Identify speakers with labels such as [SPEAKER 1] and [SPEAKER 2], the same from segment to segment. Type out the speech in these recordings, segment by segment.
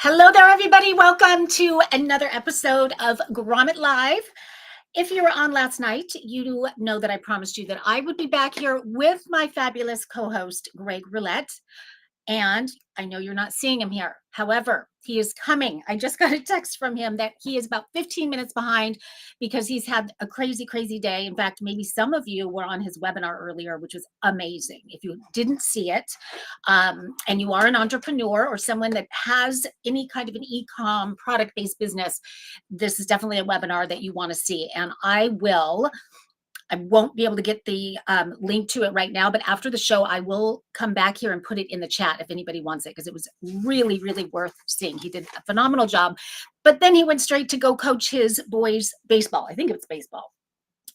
[SPEAKER 1] Hello there, everybody. Welcome to another episode of Grommet Live. If you were on last night, you know that I promised you that I would be back here with my fabulous co-host, Greg Rollett. And I know you're not seeing him here. However, he is coming. I just got a text from him that he is about 15 minutes behind because he's had a crazy, crazy day. In fact, maybe some of you were on his webinar earlier, which was amazing. If you didn't see it, and you are an entrepreneur or someone that has any kind of an e-com product-based business, this is definitely a webinar that you want to see. And I won't be able to get the link to it right now, but after the show, I will come back here and put it in the chat if anybody wants it, because it was really, really worth seeing. He did a phenomenal job, but then he went straight to go coach his boys baseball. I think it was baseball.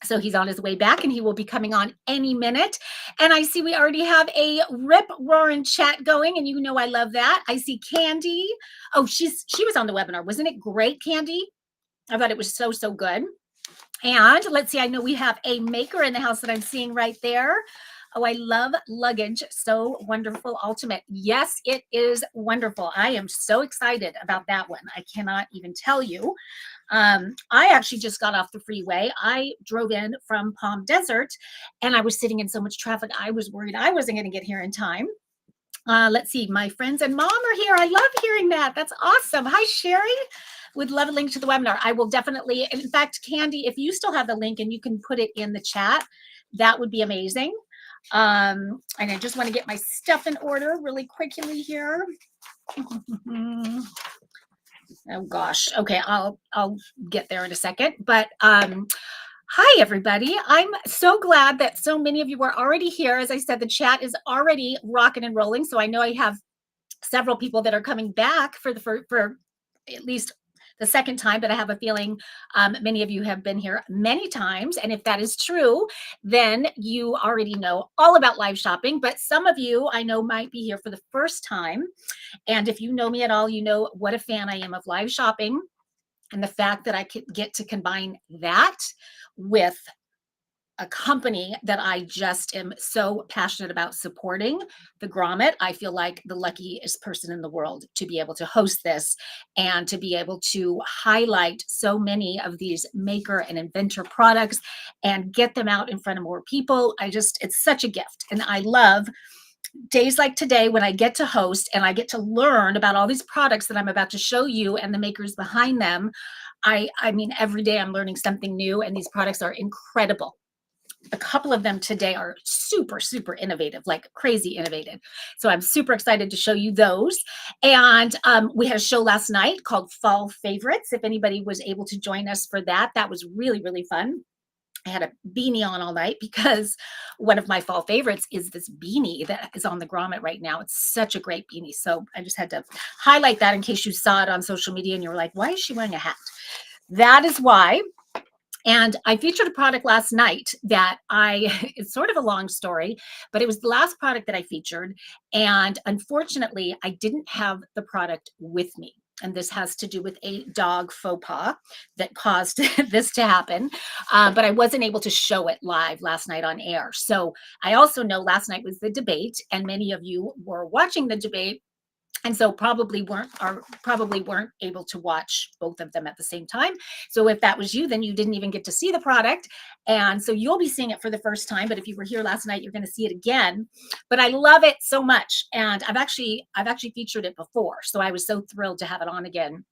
[SPEAKER 1] So he's on his way back and he will be coming on any minute. And I see we already have a rip roaring chat going, and you know I love that. I see Candy. Oh, she was on the webinar. Wasn't it great, Candy? I thought it was so, so good. And let's see, I know we have a maker in the house that I'm seeing right there. Oh, I love luggage. So wonderful. Ultimate. Yes, it is wonderful. I am so excited about that one. I cannot even tell you. I actually just got off the freeway. I drove in from Palm Desert and I was sitting in so much traffic. I was worried I wasn't going to get here in time. Let's see, my friends and mom are here. I love hearing that. That's awesome. Hi, Sherry. Would love a link to the webinar. I will definitely, in fact, Candy, if you still have the link and you can put it in the chat, that would be amazing. And I just want to get my stuff in order really quickly here. Oh gosh. Okay, I'll get there in a second. But hi, everybody. I'm so glad that so many of you are already here. As I said, the chat is already rocking and rolling. So I know I have several people that are coming back for at least the second time, but I have a feeling many of you have been here many times. And if that is true, then you already know all about live shopping. But some of you I know might be here for the first time. And if you know me at all, you know what a fan I am of live shopping and the fact that I could get to combine that with a company that I just am so passionate about supporting, the Grommet. I feel like the luckiest person in the world to be able to host this and to be able to highlight so many of these maker and inventor products and get them out in front of more people. It's such a gift. And I love days like today when I get to host and I get to learn about all these products that I'm about to show you and the makers behind them. I mean, every day I'm learning something new, and these products are incredible. A couple of them today are super, super innovative, like crazy innovative. So I'm super excited to show you those. And we had a show last night called Fall Favorites. If anybody was able to join us for that, that was really, really fun. I had a beanie on all night because one of my fall favorites is this beanie that is on the Grommet right now. It's such a great beanie. So I just had to highlight that in case you saw it on social media and you were like, why is she wearing a hat? That is why. And I featured a product last night that it's sort of a long story, but it was the last product that I featured. And unfortunately, I didn't have the product with me. And this has to do with a dog faux pas that caused this to happen. But I wasn't able to show it live last night on air. So I also know last night was the debate, and many of you were watching the debate. And so probably weren't able to watch both of them at the same time. So if that was you, then you didn't even get to see the product. And so you'll be seeing it for the first time. But if you were here last night, you're going to see it again. But I love it so much. And I've actually featured it before. So I was so thrilled to have it on again.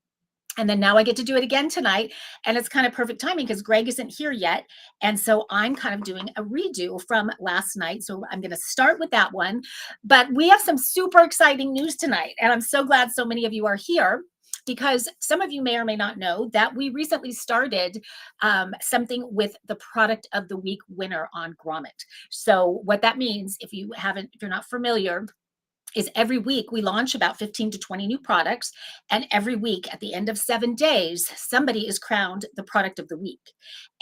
[SPEAKER 1] And then now I get to do it again tonight. And it's kind of perfect timing because Greg isn't here yet. And so I'm kind of doing a redo from last night. So I'm going to start with that one. But we have some super exciting news tonight. And I'm so glad so many of you are here, because some of you may or may not know that we recently started something with the product of the week winner on Grommet. So what that means, if you're not familiar, is every week we launch about 15 to 20 new products. And every week at the end of 7 days, somebody is crowned the product of the week.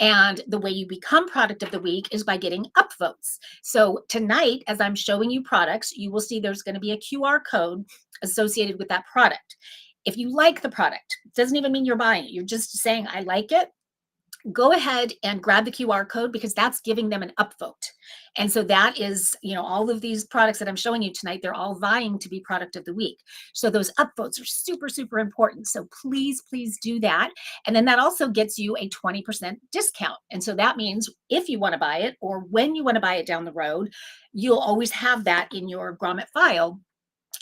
[SPEAKER 1] And the way you become product of the week is by getting upvotes. So tonight, as I'm showing you products, you will see there's going to be a QR code associated with that product. If you like the product, it doesn't even mean you're buying it. You're just saying, I like it. go ahead and grab the QR code because that's giving them an upvote. And so that is, all of these products that I'm showing you tonight, they're all vying to be product of the week. So those upvotes are super, super important. So please, please do that. And then that also gets you a 20% discount. And so that means if you want to buy it or when you want to buy it down the road, you'll always have that in your Grommet file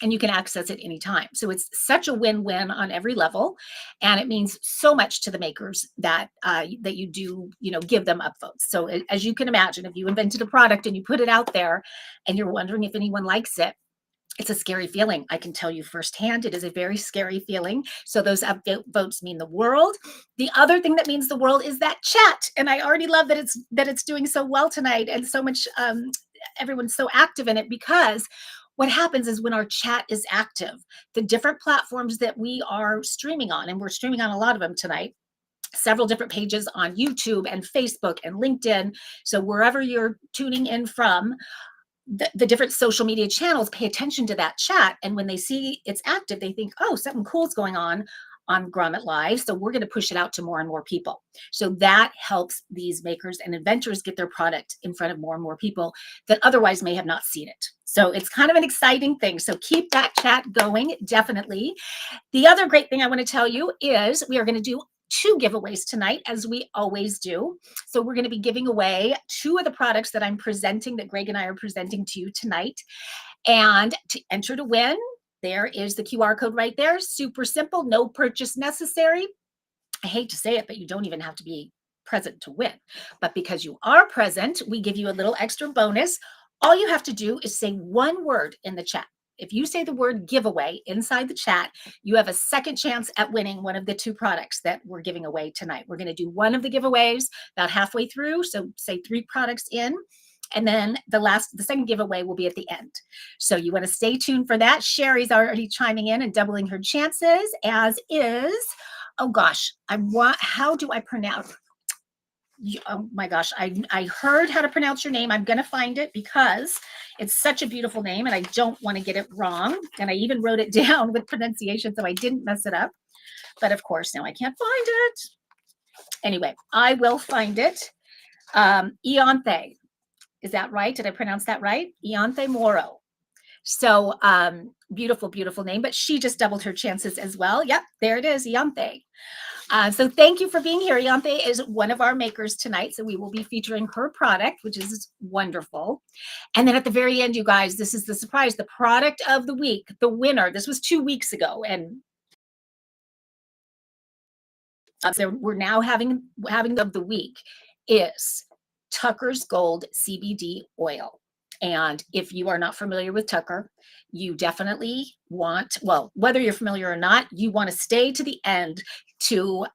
[SPEAKER 1] and you can access it anytime. So it's such a win-win on every level. And it means so much to the makers that that you do, give them upvotes. So as you can imagine, if you invented a product and you put it out there and you're wondering if anyone likes it, it's a scary feeling. I can tell you firsthand, it is a very scary feeling. So those upvotes mean the world. The other thing that means the world is that chat. And I already love that it's doing so well tonight and so much, everyone's so active in it, because what happens is when our chat is active, the different platforms that we are streaming on, and we're streaming on a lot of them tonight, several different pages on YouTube and Facebook and LinkedIn. So wherever you're tuning in from, the different social media channels pay attention to that chat. And when they see it's active, they think, oh, something cool is going on Grommet Live. So we're going to push it out to more and more people. So that helps these makers and inventors get their product in front of more and more people that otherwise may have not seen it. So it's kind of an exciting thing. So keep that chat going, definitely. The other great thing I want to tell you is we are going to do 2 giveaways tonight, as we always do. So we're going to be giving away 2 of the products that I'm presenting, that Greg and I are presenting to you tonight. And to enter to win, there is the QR code right there. Super simple, no purchase necessary. I hate to say it, but you don't even have to be present to win. But because you are present, we give you a little extra bonus. All you have to do is say one word in the chat. If you say the word giveaway inside the chat, you have a second chance at winning one of the 2 products that we're giving away tonight. We're going to do one of the giveaways about halfway through. So say 3 products in. And then the second giveaway will be at the end. So you want to stay tuned for that. Sherry's already chiming in and doubling her chances, as is, oh gosh, how do I pronounce? Oh my gosh, I heard how to pronounce your name. I'm going to find it because it's such a beautiful name and I don't want to get it wrong. And I even wrote it down with pronunciation so I didn't mess it up. But of course, now I can't find it. Anyway, I will find it. Ianthe. Is that right? Did I pronounce that right? Ianthe Moro. So beautiful, beautiful name, but she just doubled her chances as well. Yep, there it is, Ianthe. So thank you for being here. Ianthe is one of our makers tonight, so we will be featuring her product, which is wonderful. And then at the very end, you guys, this is the surprise, the product of the week, the winner. This was 2 weeks ago, and so we're now having of the week is Tucker's Gold CBD oil. And if you are not familiar with Tucker, you definitely want, well, whether you're familiar or not, you want to stay to the end to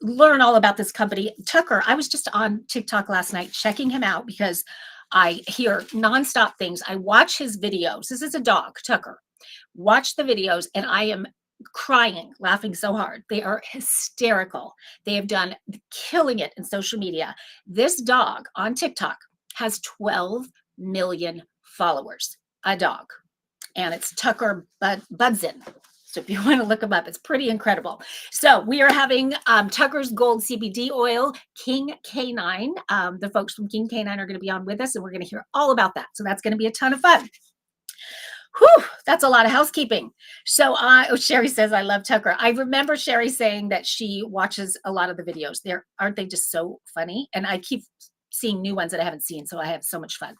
[SPEAKER 1] learn all about this company. Tucker, I was just on TikTok last night checking him out because I hear nonstop things. I watch his videos. This is a dog, Tucker. Watch the videos and I am crying, laughing so hard. They are hysterical. They have done killing it in social media. This dog on TikTok has 12 million followers, a dog, and it's Tucker Budson. So if you want to look him up, it's pretty incredible. So we are having Tucker's Gold CBD oil, King K9. The folks from King K9 are going to be on with us, and we're going to hear all about that. So that's going to be a ton of fun. Whew, that's a lot of housekeeping. So Sherry says, I love Tucker. I remember Sherry saying that she watches a lot of the videos. Aren't they just so funny? And I keep seeing new ones that I haven't seen, so I have so much fun.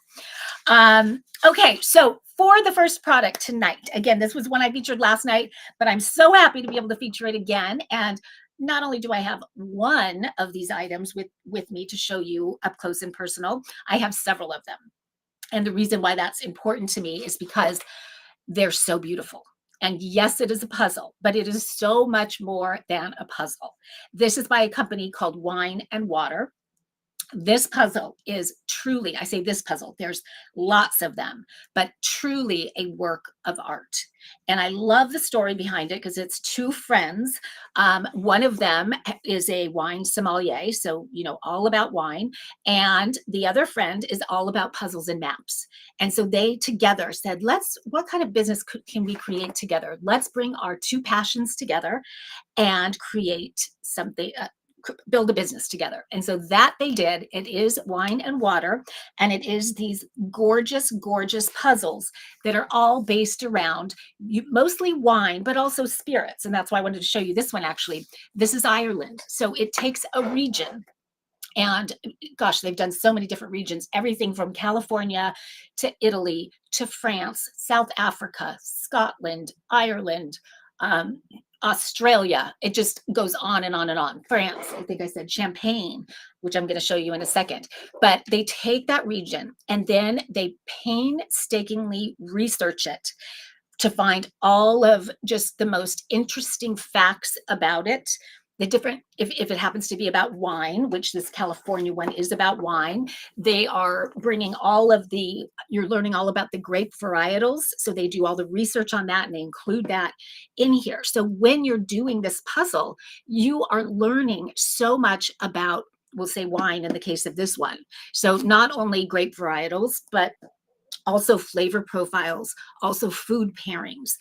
[SPEAKER 1] Okay, so for the first product tonight, again, this was one I featured last night, but I'm so happy to be able to feature it again. And not only do I have one of these items with me to show you up close and personal, I have several of them. And the reason why that's important to me is because they're so beautiful. And yes, it is a puzzle, but it is so much more than a puzzle. This is by a company called Wine and Water. This puzzle is truly, I say this puzzle, there's lots of them, but truly a work of art. And I love the story behind it because it's 2 friends. One of them is a wine sommelier, so, all about wine. And the other friend is all about puzzles and maps. And so they together said, what kind of business can we create together? Let's bring our 2 passions together and create something, build a business together. And so that they did. It is wine and water, and it is these gorgeous, gorgeous puzzles that are all based around mostly wine, but also spirits. And that's why I wanted to show you this one. Actually, this is Ireland. So it takes a region. And gosh, they've done so many different regions, everything from California to Italy to France, South Africa, Scotland, Ireland, um, Australia. It just goes on and on and on. France, I think I said Champagne, which I'm going to show you in a second. But they take that region and then they painstakingly research it to find all of just the most interesting facts about it. The different, if it happens to be about wine, which this California one is about wine, they are bringing all of you're learning all about the grape varietals. So they do all the research on that and they include that in here. So when you're doing this puzzle, you are learning so much about, we'll say wine in the case of this one. So not only grape varietals, but also flavor profiles, also food pairings,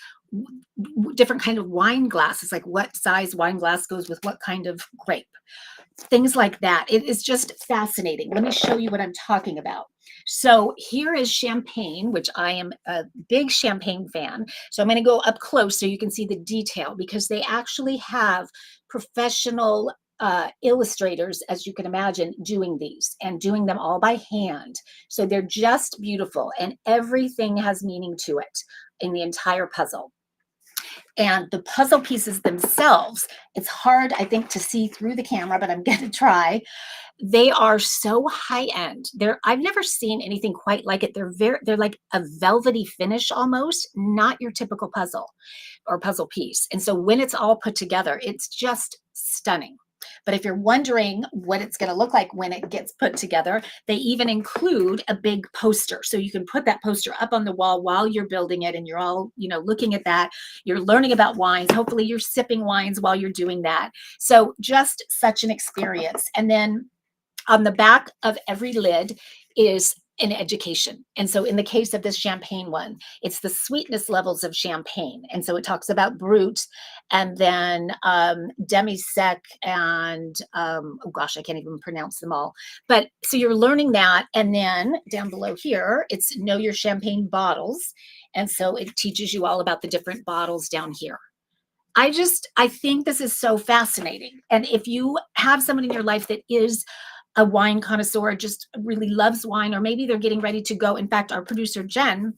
[SPEAKER 1] different kind of wine glasses, like what size wine glass goes with what kind of grape, things like that. It is just fascinating. Let me show you what I'm talking about. So here is champagne, which I am a big champagne fan. So I'm going to go up close so you can see the detail, because they actually have professional illustrators, as you can imagine, doing these and doing them all by hand. So they're just beautiful, and everything has meaning to it in the entire puzzle. And the puzzle pieces themselves, it's hard, I think, to see through the camera, but I'm going to try. They are so high end. I've never seen anything quite like it. They're like a velvety finish almost, not your typical puzzle or puzzle piece. And so when it's all put together, it's just stunning. But if you're wondering what it's going to look like when it gets put together, they even include a big poster. So you can put that poster up on the wall while you're building it, and you're all, looking at that. You're learning about wines. Hopefully you're sipping wines while you're doing that. So just such an experience. And then on the back of every lid is an education. And so in the case of this champagne one, it's the sweetness levels of champagne. And so it talks about brut, and then demi-sec, and oh gosh, I can't even pronounce them all. But so you're learning that. And then down below here, it's know your champagne bottles. And so it teaches you all about the different bottles down here. I think this is so fascinating. And if you have someone in your life that is a wine connoisseur, just really loves wine, or maybe they're getting ready to go. In fact, our producer, Jen,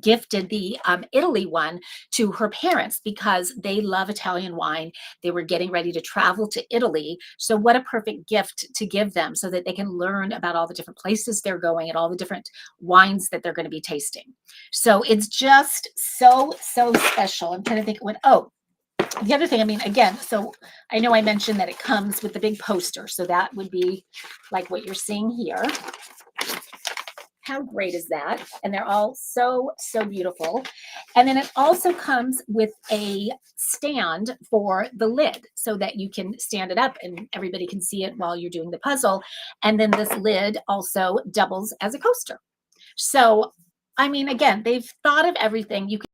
[SPEAKER 1] gifted the Italy one to her parents because they love Italian wine. They were getting ready to travel to Italy. So what a perfect gift to give them so that they can learn about all the different places they're going and all the different wines that they're going to be tasting. So it's just so, so special. I'm trying to think the other thing, again, so I know I mentioned that it comes with the big poster. So that would be like what you're seeing here. How great is that? And they're all so, so beautiful. And then it also comes with a stand for the lid so that you can stand it up and everybody can see it while you're doing the puzzle. And then this lid also doubles as a coaster. So, again, they've thought of everything. You can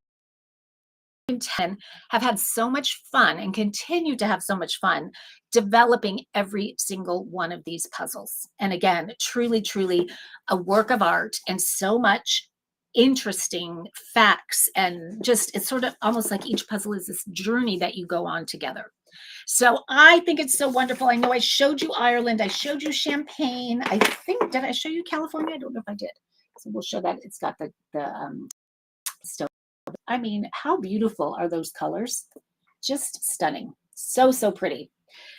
[SPEAKER 1] have had so much fun and continue to have so much fun developing every single one of these puzzles. And again, truly, truly a work of art, and so much interesting facts, and just it's sort of almost like each puzzle is this journey that you go on together. So I think it's so wonderful. I know I showed you Ireland, I showed you Champagne. I think, did I show you California? I don't know if I did. So we'll show that. It's got the stove. How beautiful are those colors? Just stunning. So, so pretty.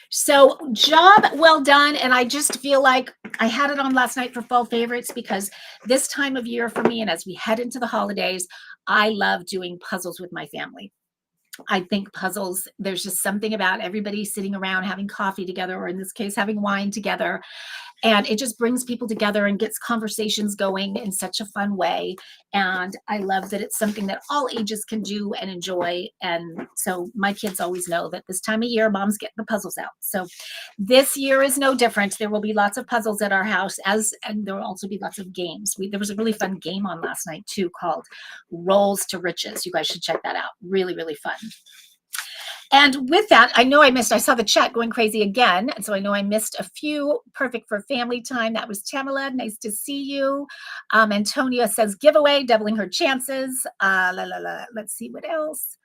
[SPEAKER 1] So job well done. And I just feel like I had it on last night for fall favorites, because this time of year for me, and as we head into the holidays, I love doing puzzles with my family. I think puzzles, there's just something about everybody sitting around having coffee together, or in this case, having wine together. And it just brings people together and gets conversations going in such a fun way. And I love that it's something that all ages can do and enjoy. And so my kids always know that this time of year, moms get the puzzles out. So this year is no different. There will be lots of puzzles at our house, and there will also be lots of games. There was a really fun game on last night too called Rolls to Riches. You guys should check that out. Really, really fun. And with that, I saw the chat going crazy again. And so I know I missed a few. Perfect for family time. That was Tamala. Nice to see you. Antonia says giveaway, doubling her chances. Let's see what else.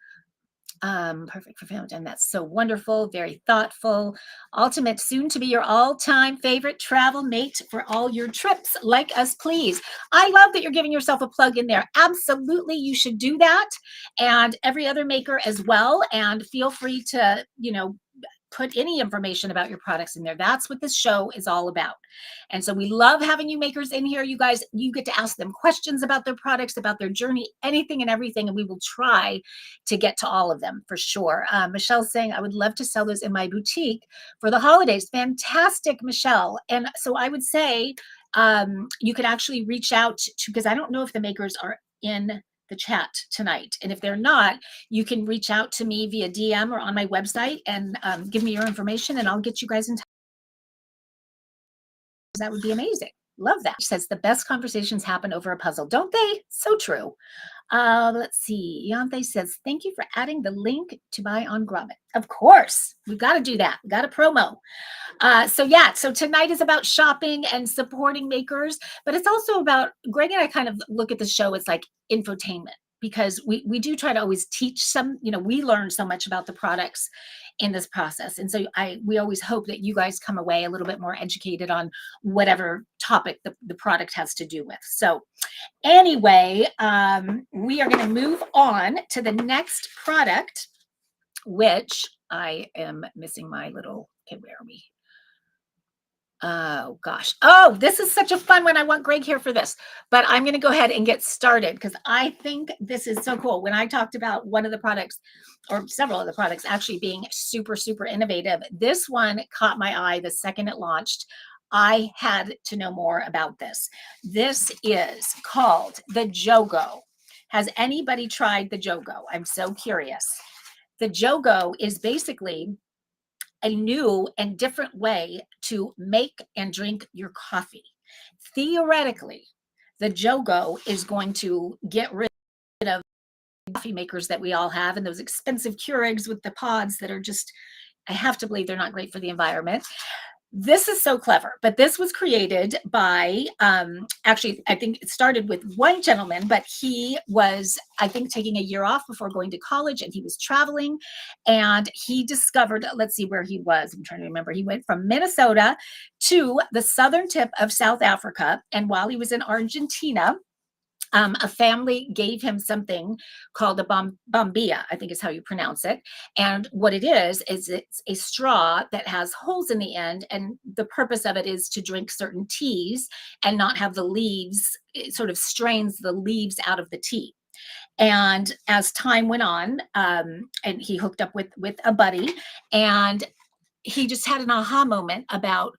[SPEAKER 1] Perfect for family time. That's so wonderful, very thoughtful. Ultimate, soon to be your all-time favorite travel mate for all your trips. Like us, please. I love that you're giving yourself a plug in there. Absolutely, you should do that, and every other maker as well. And feel free to, put any information about your products in there. That's what this show is all about. And so we love having you makers in here. You guys, you get to ask them questions about their products, about their journey, anything and everything. And we will try to get to all of them for sure. Michelle's saying, I would love to sell those in my boutique for the holidays. Fantastic, Michelle. And so I would say you could actually reach out to, because I don't know if the makers are in the chat tonight. And if they're not, you can reach out to me via DM or on my website and give me your information and I'll get you guys in touch. That would be amazing. Love that. She says the best conversations happen over a puzzle, don't they? So true. Let's see. Yante says, thank you for adding the link to buy on Grommet. Of course, we've got to do that. We've got a promo. So tonight is about shopping and supporting makers, but it's also about, Greg and I kind of look at the show as like infotainment, because we do try to always teach some, we learn so much about the products in this process. And so we always hope that you guys come away a little bit more educated on whatever topic the product has to do with. So anyway, we are going to move on to the next product, which I am missing my little, okay, where are we? Oh gosh. Oh, this is such a fun one. I want Greg here for this, but I'm going to go ahead and get started because I think this is so cool. When I talked about one of the products or several of the products actually being super, super innovative, this one caught my eye the second it launched. I had to know more about this. This is called the Jogo. Has anybody tried the Jogo? I'm so curious. The Jogo is basically a new and different way to make and drink your coffee. Theoretically, the Jogo is going to get rid of coffee makers that we all have and those expensive Keurigs with the pods that are just, I have to believe they're not great for the environment. This is so clever, but this was created by, actually, I think it started with one gentleman, but he was, I think, taking a year off before going to college and he was traveling and he discovered, let's see where he was. I'm trying to remember. He went from Minnesota to the southern tip of South Africa. And while he was in Argentina, a family gave him something called a bombilla, I think is how you pronounce it. And what it is it's a straw that has holes in the end. And the purpose of it is to drink certain teas and not have the leaves, it sort of strains the leaves out of the tea. And as time went on, and he hooked up with a buddy, and he just had an aha moment about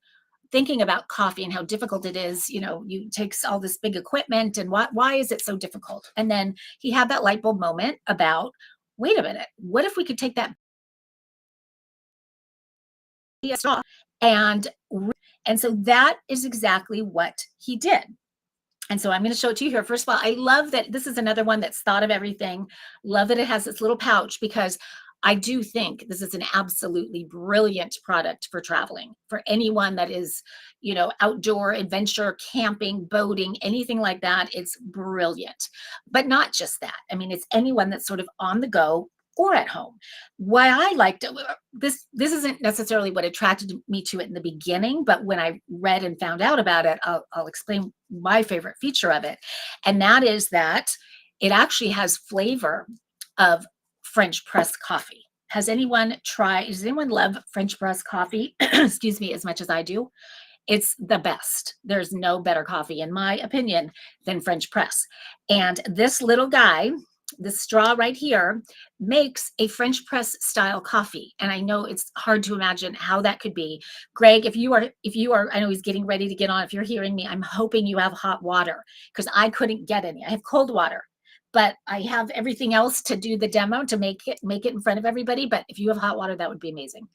[SPEAKER 1] thinking about coffee and how difficult it is. You takes all this big equipment and why is it so difficult? And then he had that light bulb moment about, wait a minute, what if we could take that straw and so that is exactly what he did. And so I'm going to show it to you here. First of all, I love that this is another one that's thought of everything. Love that it has this little pouch because I do think this is an absolutely brilliant product for traveling, for anyone that is, outdoor adventure, camping, boating, anything like that. It's brilliant, but not just that. I mean, it's anyone that's sort of on the go or at home. Why I liked it, this isn't necessarily what attracted me to it in the beginning, but when I read and found out about it, I'll explain my favorite feature of it. And that is that it actually has flavor of French press coffee. Does anyone love French press coffee? Excuse me, as much as I do. It's the best. There's no better coffee, in my opinion, than French press. And this little guy, this straw right here, makes a French press style coffee. And I know it's hard to imagine how that could be. Greg, if you are, I know he's getting ready to get on. If you're hearing me, I'm hoping you have hot water because I couldn't get any. I have cold water, but I have everything else to do the demo to make it in front of everybody. But if you have hot water, that would be amazing.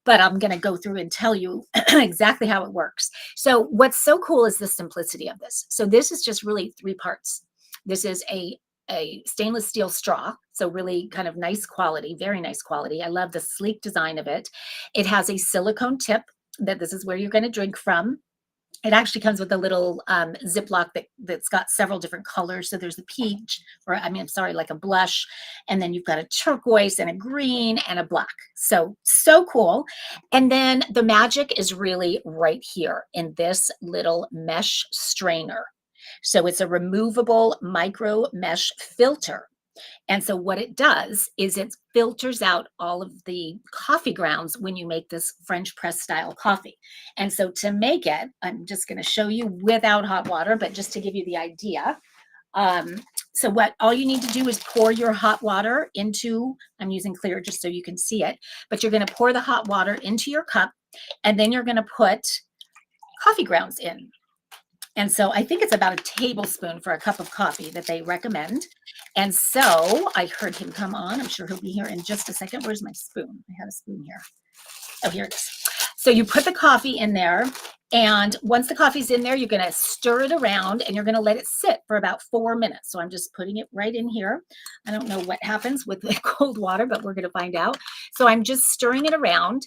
[SPEAKER 1] But I'm going to go through and tell you exactly how it works. So what's so cool is the simplicity of this. So this is just really 3 parts. This is a a stainless steel straw. So really kind of nice quality, very nice quality. I love the sleek design of it. It has a silicone tip that this is where you're going to drink from. It actually comes with a little Ziploc that's got several different colors. So there's a peach, or I mean, I'm sorry, like a blush, and then you've got a turquoise and a green and a black. So, so cool. And then the magic is really right here in this little mesh strainer. So it's a removable micro mesh filter. And so what it does is it filters out all of the coffee grounds when you make this French press style coffee. And so to make it, I'm just going to show you without hot water, but just to give you the idea. Um, so what all you need to do is pour your hot water into, I'm using clear just so you can see it, but you're going to pour the hot water into your cup, and then you're going to put coffee grounds in. And so I think it's about a tablespoon for a cup of coffee that they recommend. And so I heard him come on. I'm sure he'll be here in just a second. Where's my spoon? I have a spoon here. Oh, here it is. So you put the coffee in there. And once the coffee's in there, you're going to stir it around and you're going to let it sit for about 4 minutes. So I'm just putting it right in here. I don't know what happens with the cold water, but we're going to find out. So I'm just stirring it around,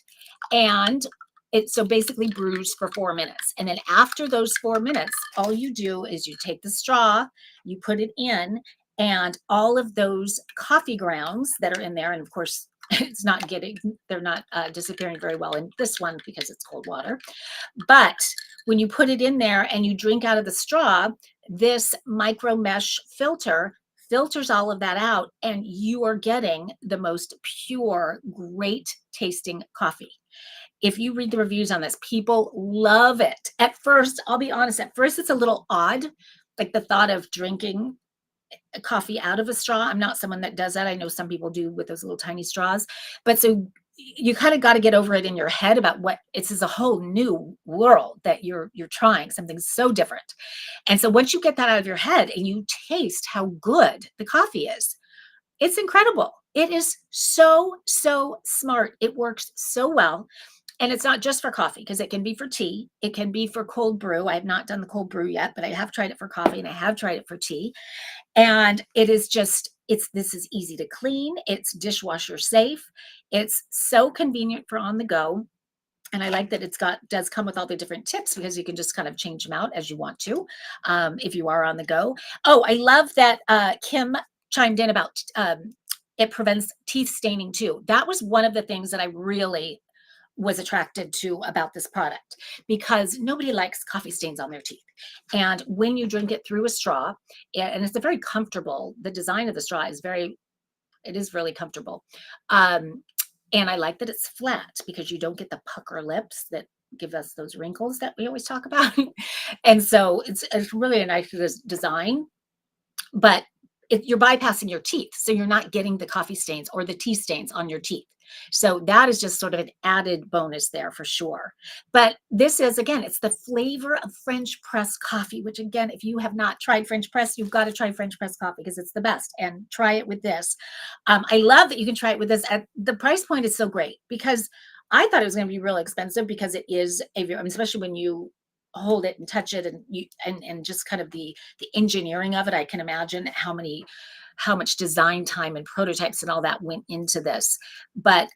[SPEAKER 1] and it so basically brews for 4 minutes. And then after those 4 minutes, all you do is you take the straw, you put it in, and all of those coffee grounds that are in there, and of course, they're not disappearing very well in this one because it's cold water. But when you put it in there and you drink out of the straw, this micro mesh filter filters all of that out, and you are getting the most pure, great tasting coffee. If you read the reviews on this, people love it. At first, I'll be honest, at first it's a little odd, like the thought of drinking a coffee out of a straw. I'm not someone that does that. I know some people do with those little tiny straws. But so you kind of got to get over it in your head about what this is, a whole new world that you're trying, something so different. And so once you get that out of your head and you taste how good the coffee is, it's incredible. It is so, so smart. It works so well. And it's not just for coffee, because it can be for tea. It can be for cold brew. I have not done the cold brew yet, but I have tried it for coffee and I have tried it for tea. And it is just, this is easy to clean. It's dishwasher safe. It's so convenient for on the go. And I like that does come with all the different tips, because you can just kind of change them out as you want to, if you are on the go. Oh, I love that Kim chimed in about it prevents teeth staining too. That was one of the things that I really was attracted to about this product, because nobody likes coffee stains on their teeth. And when you drink it through a straw, and it's a very comfortable, the design of the straw is it is really comfortable. And I like that it's flat, because you don't get the pucker lips that give us those wrinkles that we always talk about. And so it's really a nice design, but you're bypassing your teeth. So you're not getting the coffee stains or the tea stains on your teeth. So that is just sort of an added bonus there for sure. But this is, again, it's the flavor of French press coffee, which again, if you have not tried French press, you've got to try French press coffee, because it's the best, and try it with this. I love that you can try it with this. The price point is so great, because I thought it was going to be really expensive, because it is especially when you hold it and touch it, and just kind of the engineering of it. I can imagine how much design time and prototypes and all that went into this. But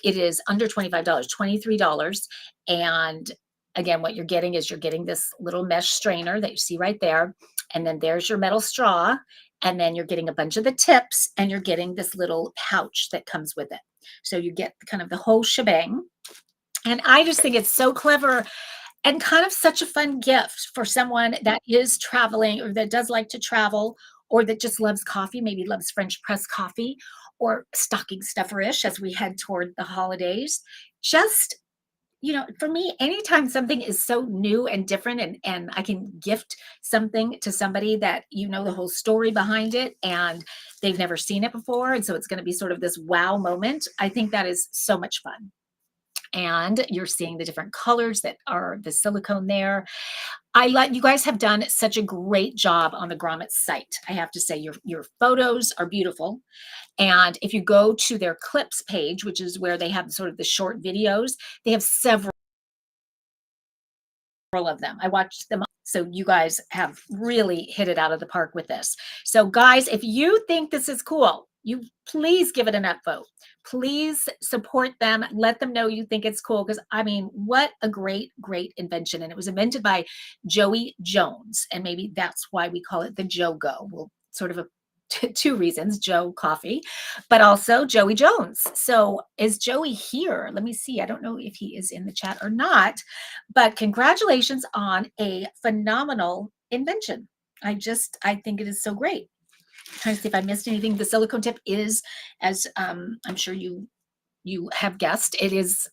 [SPEAKER 1] it is under $25, $23. And again, what you're getting is this little mesh strainer that you see right there. And then there's your metal straw. And then you're getting a bunch of the tips, and you're getting this little pouch that comes with it. So you get kind of the whole shebang. And I just think it's so clever, and kind of such a fun gift for someone that is traveling, or that does like to travel, or that just loves coffee, maybe loves French press coffee, or stocking stuffer-ish as we head toward the holidays. Just, for me, anytime something is so new and different, and I can gift something to somebody that the whole story behind it, and they've never seen it before, and so it's going to be sort of this wow moment, I think that is so much fun. And you're seeing the different colors that are the silicone there. You guys have done such a great job on the Grommet site. I have to say, your photos are beautiful. And if you go to their clips page, which is where they have sort of the short videos, they have several several of them. I watched them. So you guys have really hit it out of the park with this. So guys, if you think this is cool, you please give it an upvote. Please support them. Let them know you think it's cool. Because I mean, what a great, great invention. And it was invented by Joey Jones. And maybe that's why we call it the Joe-Go. Well, sort of two reasons, Joe Coffee, but also Joey Jones. So is Joey here? Let me see. I don't know if he is in the chat or not, but congratulations on a phenomenal invention. I think it is so great. I'm trying to see if I missed anything. The silicone tip is, as I'm sure you have guessed, it is,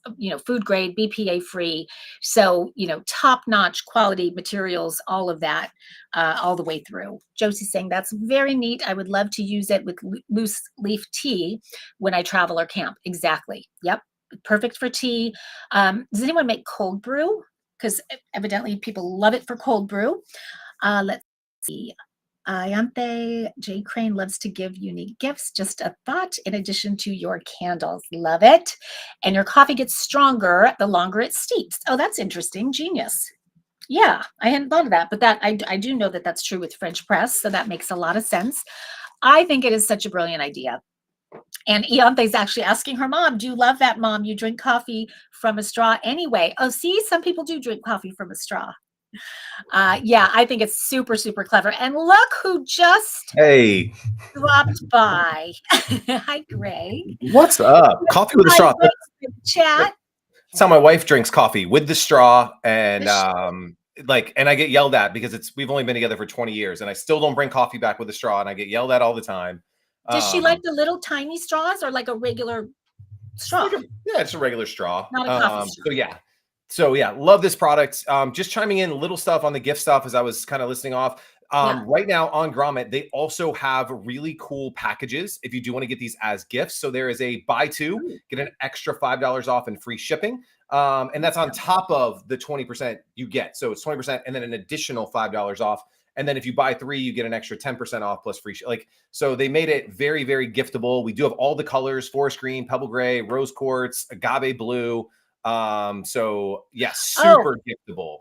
[SPEAKER 1] food grade, BPA free. So, top-notch quality materials, all of that, all the way through. Josie's saying that's very neat. I would love to use it with loose leaf tea when I travel or camp. Exactly. Yep. Perfect for tea. Does anyone make cold brew? Because evidently people love it for cold brew. Let's see. Ayante J. Crane loves to give unique gifts. Just a thought in addition to your candles. Love it. And your coffee gets stronger the longer it steeps. Oh, that's interesting. Genius. Yeah, I hadn't thought of that, but that I do know that that's true with French press. So that makes a lot of sense. I think it is such a brilliant idea. And Iante's actually asking her mom, do you love that, Mom? You drink coffee from a straw anyway. Oh, see, some people do drink coffee from a straw. Yeah, I think it's super, super clever. And look who just dropped by. Hi, Greg.
[SPEAKER 2] What's up? Coffee with a straw.
[SPEAKER 1] Chat.
[SPEAKER 2] That's how my wife drinks coffee, with the straw. And and I get yelled at because we've only been together for 20 years and I still don't bring coffee back with a straw, and I get yelled at all the time.
[SPEAKER 1] Does she like the little tiny straws or like a regular straw?
[SPEAKER 2] It's a regular straw.
[SPEAKER 1] Not a coffee straw.
[SPEAKER 2] So yeah, love this product. Just chiming in little stuff on the gift stuff as I was kind of listening off. Right now on Grommet, they also have really cool packages if you do want to get these as gifts. So there is a buy two, get an extra $5 off and free shipping. And that's on top of the 20% you get. So it's 20% and then an additional $5 off. And then if you buy three, you get an extra 10% off plus free. So they made it very, very giftable. We do have all the colors: forest green, pebble gray, rose quartz, agave blue. So yes, super giftable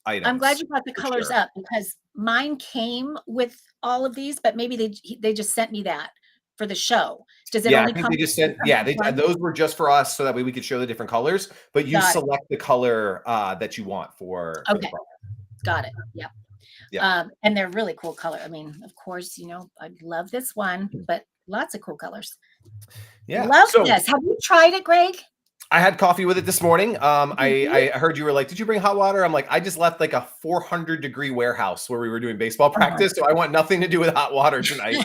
[SPEAKER 2] items.
[SPEAKER 1] I'm glad you brought the colors up because mine came with all of these, but maybe they just sent me that for the show. Does it only come?
[SPEAKER 2] They just sent, those were just for us so that way we could show the different colors, but you select the color that you want for the product.
[SPEAKER 1] Got it. Yeah. Yeah. And they're really cool color. I mean, of course, I love this one, but lots of cool colors. Yeah. Love this. Have you tried it, Greg?
[SPEAKER 2] I had coffee with it this morning. I heard you were like, did you bring hot water? I'm like, I just left like a 400-degree warehouse where we were doing baseball practice. So I want nothing to do with hot water tonight.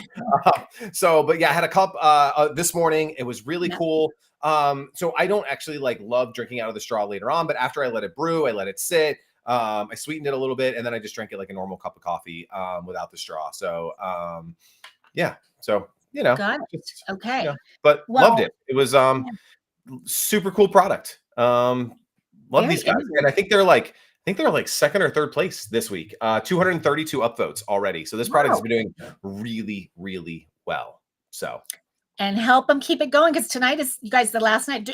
[SPEAKER 2] But yeah, I had a cup this morning. It was really cool. So I don't actually love drinking out of the straw later on, but after I let it brew, I let it sit. I sweetened it a little bit and then I just drank it like a normal cup of coffee without the straw. So yeah. So,
[SPEAKER 1] Got it. Okay.
[SPEAKER 2] But loved it. It was super cool product. Love these guys. And I think they're like second or third place this week. 232 upvotes already. So this product has been doing really, really well. So
[SPEAKER 1] and help them keep it going because tonight is, you guys, the last night.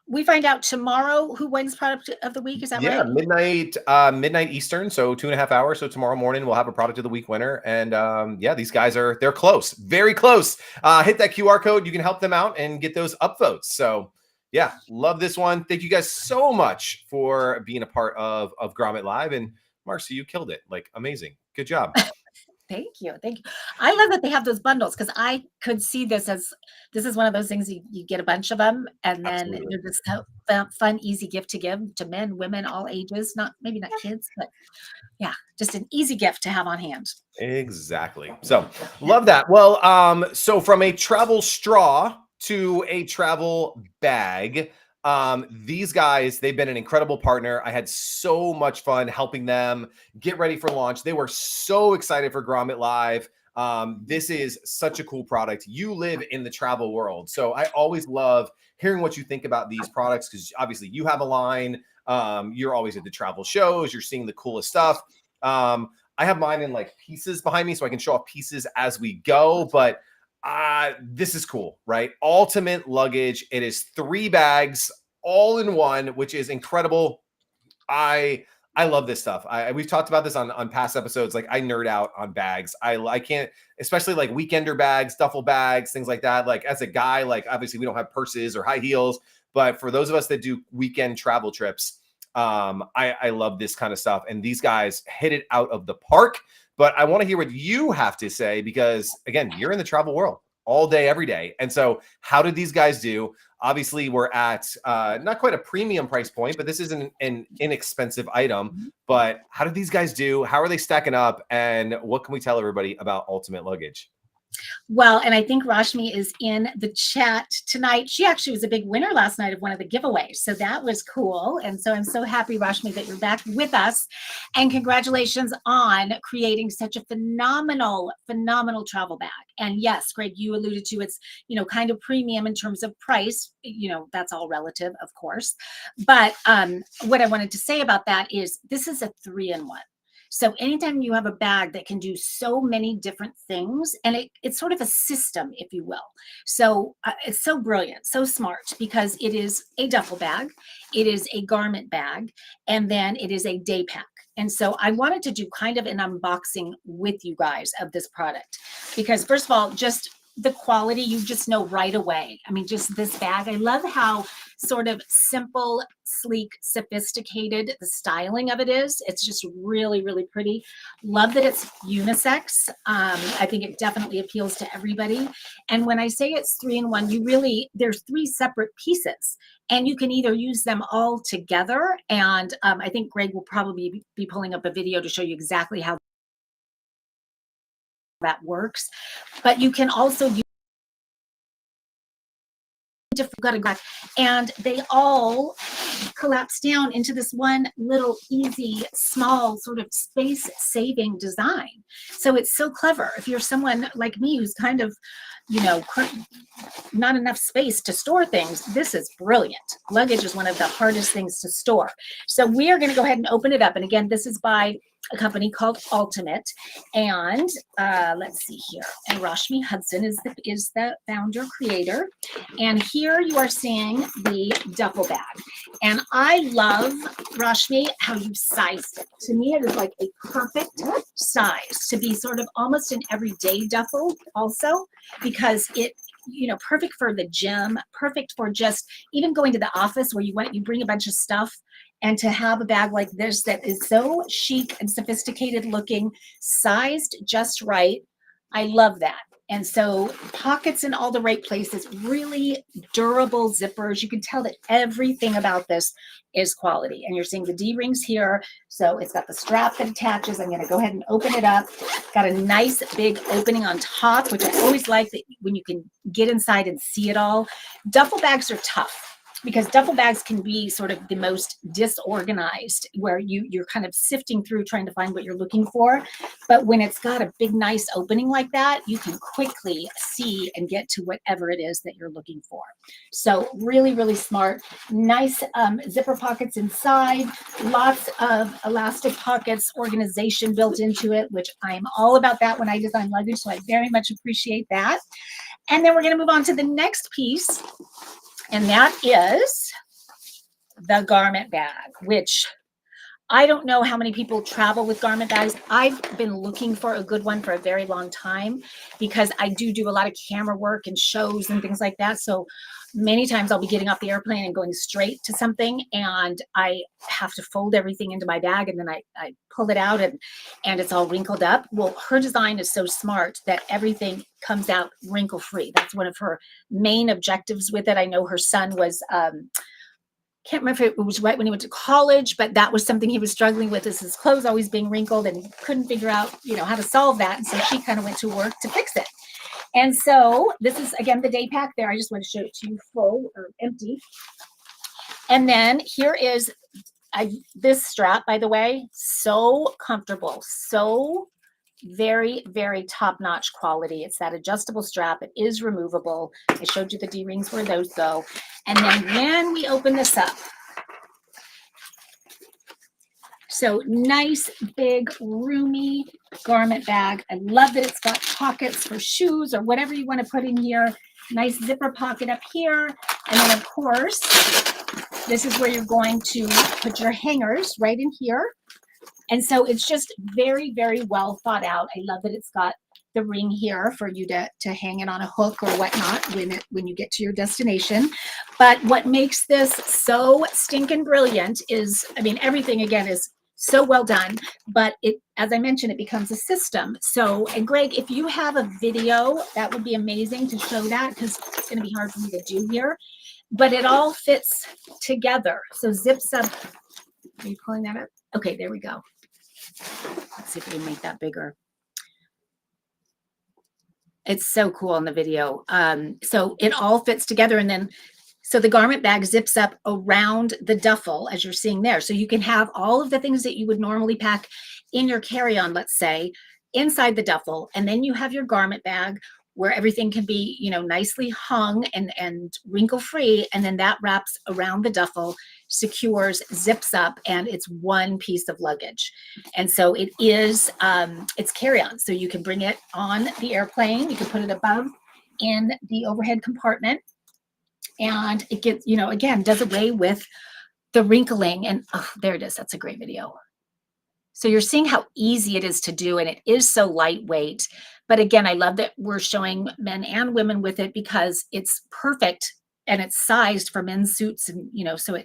[SPEAKER 1] We find out tomorrow who wins product of the week. Is that right?
[SPEAKER 2] Midnight Eastern. So 2.5 hours. So tomorrow morning we'll have a product of the week winner. And these guys they're close, very close. Hit that QR code. You can help them out and get those upvotes. So yeah, love this one. Thank you guys so much for being a part of Grommet Live. And Marcy, you killed it. Amazing. Good job.
[SPEAKER 1] Thank you. Thank you. I love that they have those bundles because I could see this as one of those things you get a bunch of them and then they're just so fun, easy gift to give to men, women, all ages, maybe not kids, but yeah, just an easy gift to have on hand.
[SPEAKER 2] Exactly. So love that. Well, so from a travel straw to a travel bag, these guys, they've been an incredible partner. I had so much fun helping them get ready for launch. They were so excited for Grommet Live. This is such a cool product. You live in the travel world. So I always love hearing what you think about these products because obviously you have a line. You're always at the travel shows. You're seeing the coolest stuff. I have mine in pieces behind me so I can show off pieces as we go, but this is cool, right? Ultimate luggage. It is 3 bags all in one, which is incredible. I I love this stuff. We've talked about this on past episodes. Like I nerd out on bags. I can't, especially like weekender bags, duffel bags, things like that. Like as a guy, like obviously we don't have purses or high heels, but for those of us that do weekend travel trips, I love this kind of stuff. And these guys hit it out of the park. But I want to hear what you have to say because again, you're in the travel world all day, every day. And so how did these guys do? Obviously, we're at not quite a premium price point, but this isn't an inexpensive item. But how did these guys do? How are they stacking up? And what can we tell everybody about Ultimate Luggage?
[SPEAKER 1] Well, and I think Rashmi is in the chat tonight. She actually was a big winner last night of one of the giveaways. So that was cool. And so I'm so happy, Rashmi, that you're back with us. And congratulations on creating such a phenomenal travel bag. And yes, Greg, you alluded to it's, kind of premium in terms of price. That's all relative, of course. But what I wanted to say about that is this is a 3-in-1. So anytime you have a bag that can do so many different things, and it's sort of a system, if you will. So it's so brilliant, so smart, because it is a duffel bag, it is a garment bag, and then it is a day pack. And so I wanted to do kind of an unboxing with you guys of this product, because first of all, just the quality, you just know right away. I mean, just this bag, I love how sort of simple, sleek, sophisticated the styling of it is. It's just really, really pretty. Love that it's unisex. I think it definitely appeals to everybody. And when I say it's 3-in-1, there's 3 separate pieces, and you can either use them all together. And I think Greg will probably be pulling up a video to show you exactly how that works. But you can also use different, and they all collapse down into this one little easy, small sort of space-saving design. So it's so clever. If you're someone like me who's kind of, not enough space to store things, this is brilliant. Luggage is one of the hardest things to store. So we are going to go ahead and open it up. And again, this is by a company called Ultimate. And let's see here. And Rashmi Hudson is the founder, creator. And here you are seeing the duffel bag. And I love, Rashmi, how you sized it. To me, it is like a perfect size to be sort of almost an everyday duffel also, because it, perfect for the gym, perfect for just even going to the office where you bring a bunch of stuff. And to have a bag like this that is so chic and sophisticated looking, sized just right, I love that. And so pockets in all the right places, really durable zippers. You can tell that everything about this is quality. And you're seeing the D-rings here. So it's got the strap that attaches. I'm going to go ahead and open it up. Got a nice big opening on top, which I always like that when you can get inside and see it all. Duffel bags are tough, because duffel bags can be sort of the most disorganized, where you're kind of sifting through trying to find what you're looking for. But when it's got a big, nice opening like that, you can quickly see and get to whatever it is that you're looking for. So really, really smart. Nice zipper pockets inside, lots of elastic pockets, organization built into it, which I'm all about that when I design luggage. So I very much appreciate that. And then we're going to move on to the next piece. And that is the garment bag, which I don't know how many people travel with garment bags. I've been looking for a good one for a very long time, because I do a lot of camera work and shows and things like that. So many times I'll be getting off the airplane and going straight to something, and I have to fold everything into my bag, and then I pull it out and it's all wrinkled up. Well, her design is so smart that everything comes out wrinkle free. That's one of her main objectives with it. I know her son was can't remember if it was right when he went to college, but that was something he was struggling with, is his clothes always being wrinkled, and he couldn't figure out, how to solve that. And so she kind of went to work to fix it. And so this is, again, the day pack there. I just want to show it to you full or empty. And then here is this strap, by the way, so comfortable, so very, very top-notch quality. It's that adjustable strap. It is removable. I showed you the D-rings where those go. And then when we open this up, so nice, big, roomy garment bag. I love that it's got pockets for shoes or whatever you want to put in here. Nice zipper pocket up here. And then, of course, this is where you're going to put your hangers right in here. And so it's just very, very well thought out. I love that it's got the ring here for you to hang it on a hook or whatnot when you get to your destination. But what makes this so stinking brilliant is, I mean, everything again is so well done, but it, as I mentioned, it becomes a system. So, and Greg, if you have a video, that would be amazing to show that, because it's going to be hard for me to do here. But it all fits together. So zips up. Are you pulling that up? Okay, there we go. Let's see if we can make that bigger. It's so cool in the video. So it all fits together, and then so the garment bag zips up around the duffel, as you're seeing there. So you can have all of the things that you would normally pack in your carry-on, let's say, inside the duffel, and then you have your garment bag where everything can be, you know, nicely hung and wrinkle-free, and then that wraps around the duffel, secures, zips up, and it's one piece of luggage. And so it is, it's carry-on. So you can bring it on the airplane, you can put it above in the overhead compartment, and it gets, you know, again, does away with the wrinkling. And oh, there it is. That's a great video. So you're seeing how easy it is to do, and it is so lightweight. But again, I love that we're showing men and women with it, because it's perfect and it's sized for men's suits, and you know, so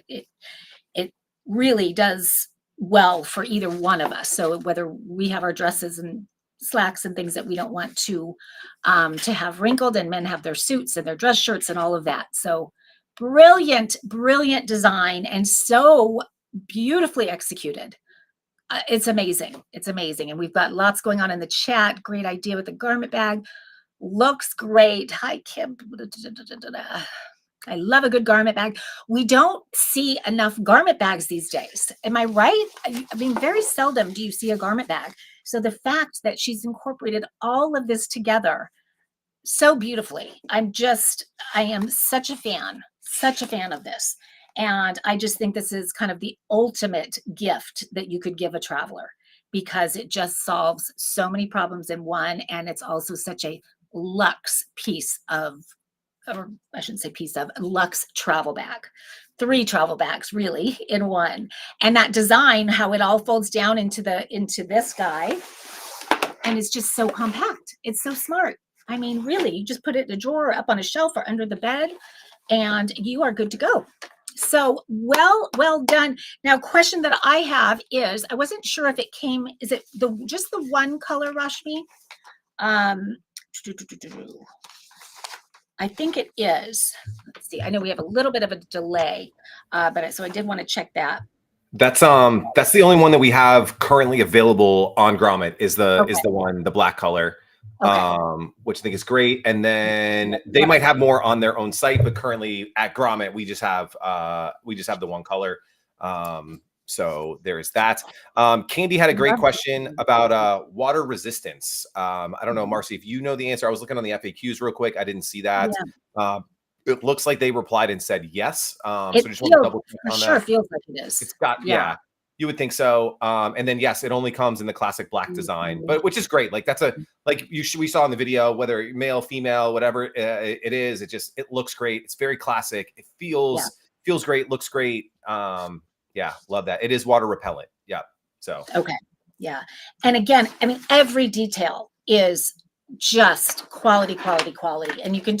[SPEAKER 1] it really does well for either one of us. So whether we have our dresses and slacks and things that we don't want to have wrinkled, and men have their suits and their dress shirts and all of that. So brilliant, brilliant design, and so beautifully executed. It's amazing. It's amazing. And we've got lots going on in the chat. Great idea with the garment bag. Looks great. Hi, Kim. I love a good garment bag. We don't see enough garment bags these days. Am I right? I mean, very seldom do you see a garment bag. So the fact that she's incorporated all of this together so beautifully, I am such a fan of this. And I just think this is kind of the ultimate gift that you could give a traveler, because it just solves so many problems in one. And it's also such a luxe piece of, or I shouldn't say piece of, luxe travel bag. 3 travel bags really in one. And that design, how it all folds down into this guy, and it's just so compact. It's so smart. I mean, really, you just put it in a drawer, up on a shelf, or under the bed, and you are good to go. So well done. Now, question that I have is, I wasn't sure if it came, is it just the one color, Rashmi? I think it is. Let's see. I know we have a little bit of a delay, but so I did want to check that.
[SPEAKER 2] That's the only one that we have currently available on Grommet is the one, the black color. Okay. Which I think is great. And then they might have more on their own site, but currently at Grommet, we just have the one color. So there is that. Candy had a great question about water resistance. I don't know, Marcy, if you know the answer. I was looking on the FAQs real quick. I didn't see that. Yeah. It looks like they replied and said yes. So just want to double check on that. Sure feels like it is. It's got, yeah. You would think so. And then, yes, it only comes in the classic black design, but which is great. Like that's we saw in the video, whether male, female, whatever it is, it looks great. It's very classic. It feels great. Looks great. Yeah, love that. It is water repellent. Yeah. So. Okay. Yeah. And again, I mean, every detail is just quality. And you can,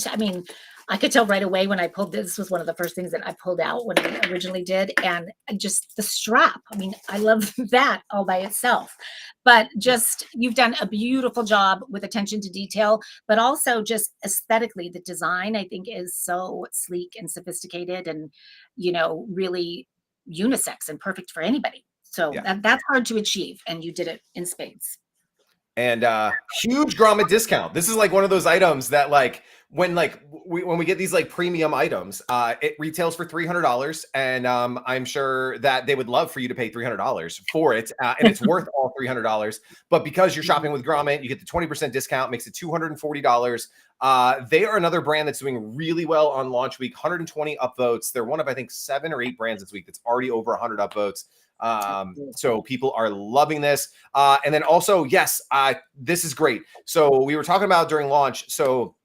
[SPEAKER 2] I could tell right away when I pulled this was one of the first things that I pulled out when I originally did. And just the strap. I mean, I love that all by itself. But just, you've done a beautiful job with attention to detail, but also just aesthetically, the design, I think, is so sleek and sophisticated and, really unisex and perfect for anybody. So that's hard to achieve. And you did it in spades. And huge Grommet discount. This is like one of those items that when we get these premium items, it retails for $300, and I'm sure that they would love for you to pay $300 for it, and it's worth all $300. But because you're shopping with Grommet, you get the 20% discount, makes it $240. They are another brand that's doing really well on launch week. 120 upvotes. They're one of, I think, 7 or 8 brands this week that's already over 100 upvotes. So people are loving this. And then also, yes, this is great. So we were talking about during launch. So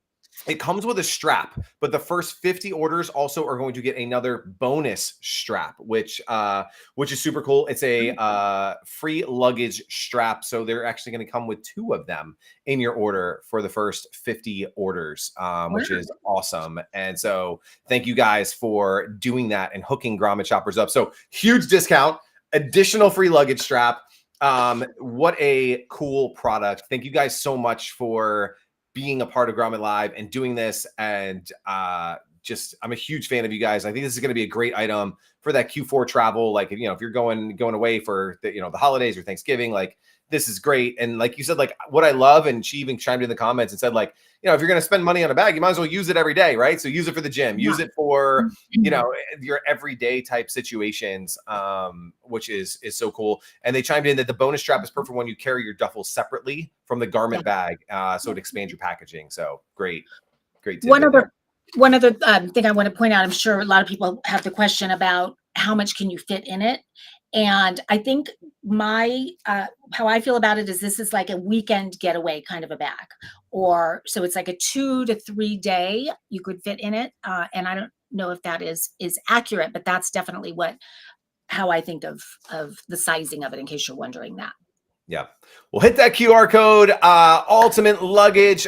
[SPEAKER 2] It comes with a strap, but the first 50 orders also are going to get another bonus strap, which is super cool. It's a free luggage strap, so they're actually going to come with 2 of them in your order for the first 50 orders, which is awesome. And so thank you guys for doing that and hooking Grommet shoppers up. So huge discount, additional free luggage strap. What a cool product. Thank you guys so much for being a part of Grommet Live and doing this. And I'm a huge fan of you guys. I think this is going to be a great item for that Q4 travel. Like, if you're going away for the holidays or Thanksgiving, like this is great. And like you said, like what I love, and she even chimed in the comments and said, like, if you're going to spend money on a bag, you might as well use it every day, right? So use it for the gym, use it for, your everyday type situations, which is so cool. And they chimed in that the bonus strap is perfect when you carry your duffel separately from the garment bag. So it expands your packaging. So great tip.
[SPEAKER 1] One other thing I want to point out, I'm sure a lot of people have the question about how much can you fit in it. And I think how I feel about it is this is like a weekend getaway kind of a bag, so it's like a 2 to 3 day you could fit in it. And I don't know if that is accurate, but that's definitely how I think of the sizing of it, in case you're wondering that.
[SPEAKER 2] Yeah. Well, hit that QR code, Ultimate Luggage.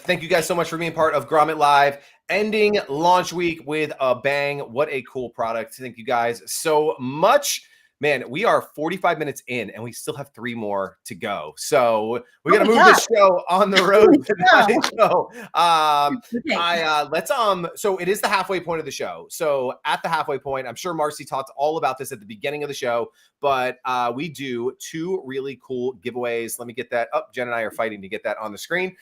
[SPEAKER 2] Thank you guys so much for being part of Grommet Live, ending launch week with a bang. What a cool product. Thank you guys so much. Man, we are 45 minutes in and we still have 3 more to go. So we got to move this show on the road tonight. So it is the halfway point of the show. So at the halfway point, I'm sure Marcy talked all about this at the beginning of the show, but we do 2 really cool giveaways. Let me get that up. Jen and I are fighting to get that on the screen.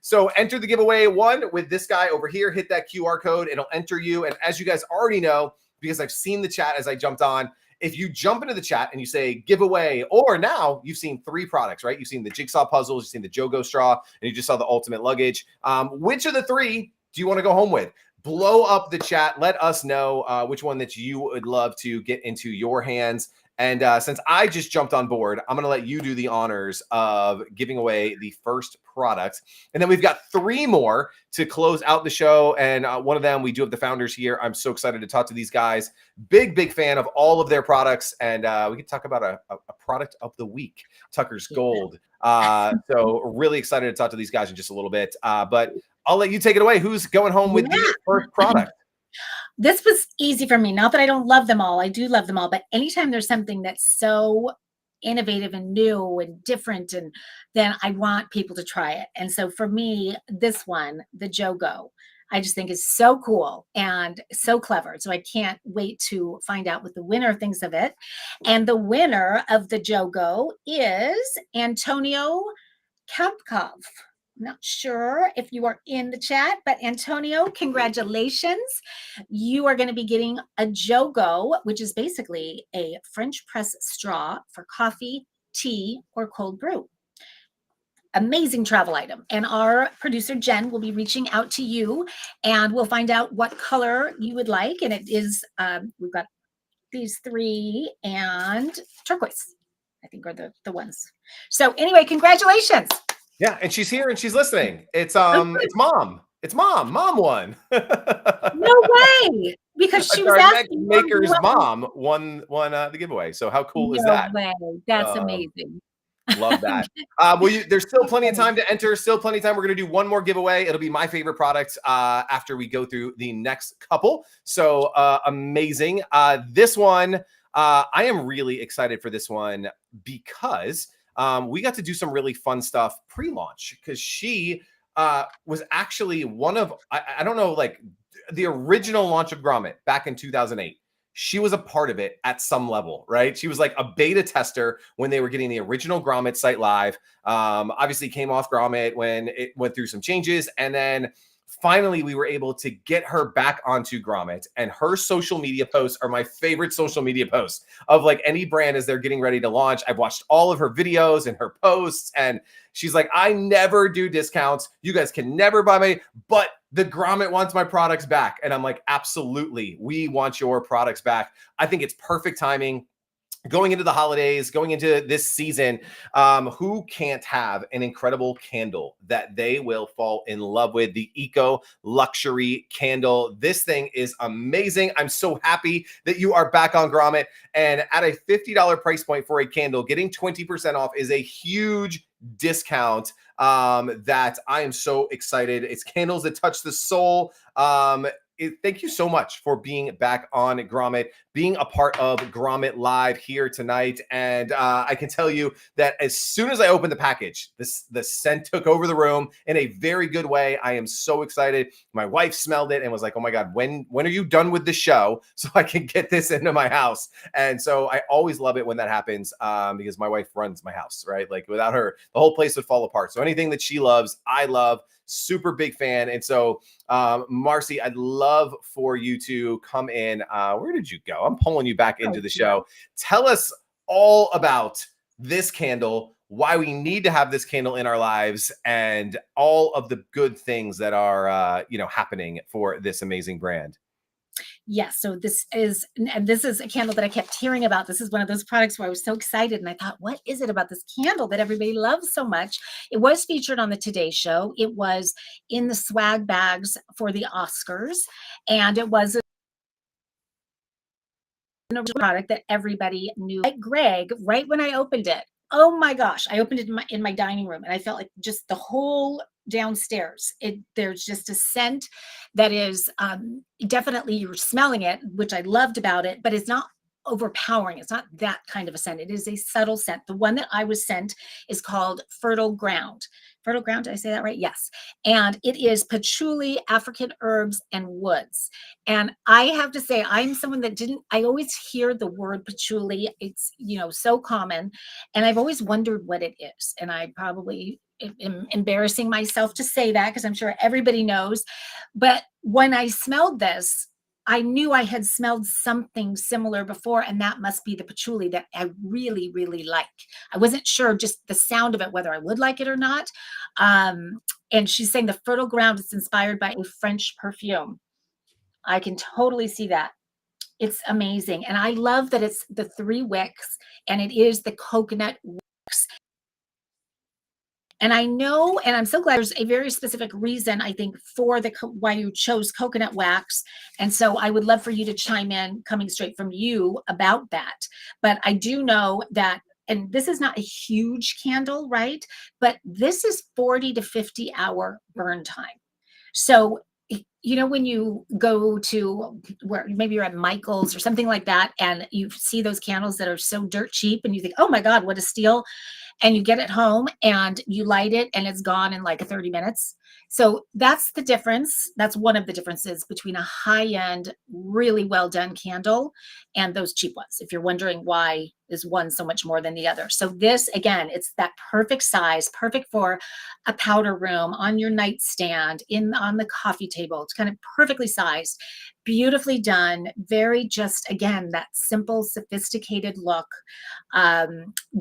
[SPEAKER 2] So enter the giveaway 1 with this guy over here. Hit that QR code. It'll enter you. And as you guys already know, because I've seen the chat as I jumped on, if you jump into the chat and you say giveaway, or now you've seen 3 products, right? You've seen the jigsaw puzzles, you've seen the Jogo straw, and you just saw the ultimate luggage. Which of the 3 do you want to go home with? Blow up the chat. Let us know which one that you would love to get into your hands. And since I just jumped on board, I'm going to let you do the honors of giving away the first product. And then we've got 3 more to close out the show. And one of them, we do have the founders here. I'm so excited to talk to these guys. Big fan of all of their products. And we can talk about a product of the week, Tucker's Gold. So really excited to talk to these guys in just a little bit. But I'll let you take it away. Who's going home with the first product?
[SPEAKER 1] This was easy for me. Not that I don't love them all. I do love them all. But anytime there's something that's so innovative and new and different, and then I want people to try it. And so for me, this one, the Jogo, I just think is so cool and so clever. So I can't wait to find out what the winner thinks of it. And the winner of the Jogo is Antonio Kampkov. I'm not sure if you are in the chat, but Antonio, congratulations. You are going to be getting a Jogo, which is basically a French press straw for coffee, tea, or cold brew. Amazing travel item. And our producer, Jen, will be reaching out to you and we'll find out what color you would like. And it is, we've got these 3 and turquoise, I think are the ones. So anyway, congratulations.
[SPEAKER 2] Yeah, and she's here and she's listening. It's mom. It's mom. Mom won.
[SPEAKER 1] No way. Because she was asking.
[SPEAKER 2] Maker's mom won the giveaway. So how cool is that?
[SPEAKER 1] No way. That's amazing.
[SPEAKER 2] Love that. There's still plenty of time to enter. Still plenty of time. We're going to do 1 more giveaway. It'll be my favorite product after we go through the next couple. So amazing. This one, I am really excited for this one because we got to do some really fun stuff pre-launch, because she was actually one of, I don't know, like the original launch of Grommet back in 2008. She was a part of it at some level, right? She was like a beta tester when they were getting the original Grommet site live. Obviously came off Grommet when it went through some changes. And then finally we were able to get her back onto Grommet, and her social media posts are my favorite social media posts of like any brand as they're getting ready to launch. I've watched all of her videos and her posts, and she's like, I never do discounts. You guys can never buy me, but the Grommet wants my products back. And I'm like, absolutely. We want your products back. I think it's perfect timing. going into the holidays, going into this season, who can't have an incredible candle that they will fall in love with? The Eco Luxury Candle. This thing is amazing. I'm so happy that you are back on Grommet. And at a $50 price point for a candle, getting 20% off is a huge discount that I am so excited. It's candles that touch the soul. Thank you so much for being back on Grommet, being a part of Grommet Live here tonight. And I can tell you that as soon as I opened the package, the scent took over the room in a very good way. I am so excited. My wife smelled it and was like, oh my God, when are you done with the show so I can get this into my house? And so I always love it when that happens because my wife runs my house, right? Like without her, the whole place would fall apart. So anything that she loves, I love. Super big fan. And so Marcy, I'd love for you to come in. Where did you go? I'm pulling you back into the show. Tell us all about this candle, why we need to have this candle in our lives, and all of the good things that are happening for this amazing brand.
[SPEAKER 1] Yes. So this is a candle that I kept hearing about. This is one of those products where I was so excited and I thought, what is it about this candle that everybody loves so much? It was featured on the Today Show. It was in the swag bags for the Oscars, and it was a product that everybody knew. Like Greg, right when I opened it, oh my gosh, I opened it in my dining room and I felt like just the whole downstairs. There's just a scent that is definitely, you're smelling it, which I loved about it, but it's not overpowering. It's not that kind of a scent. It is a subtle scent. The one that I was sent is called Fertile Ground. Fertile Ground, did I say that right? Yes. And it is patchouli, African herbs, and woods. And I have to say, I'm someone that I always hear the word patchouli. It's, so common. And I've always wondered what it is. And I probably am embarrassing myself to say that because I'm sure everybody knows. But when I smelled this, I knew I had smelled something similar before, and that must be the patchouli that I really, really like. I wasn't sure just the sound of it, whether I would like it or not. And she's saying the Fertile Ground is inspired by a French perfume. I can totally see that. It's amazing. And I love that it's the 3 wicks and it is the coconut wicks. And I know, and I'm so glad there's a very specific reason, I think, for why you chose coconut wax. And so I would love for you to chime in, coming straight from you, about that. But I do know that, and this is not a huge candle, right? But this is 40 to 50 hour burn time. So, when you go to where maybe you're at Michael's or something like that, and you see those candles that are so dirt cheap and you think, oh my God, what a steal. And you get it home and you light it and it's gone in like 30 minutes. So that's the difference. That's one of the differences between a high-end, really well done candle and those cheap ones. If you're wondering why is one so much more than the other. So this, again, it's that perfect size, perfect for a powder room, on your nightstand, on the coffee table. It's kind of perfectly sized, beautifully done, very just, again, that simple, sophisticated look.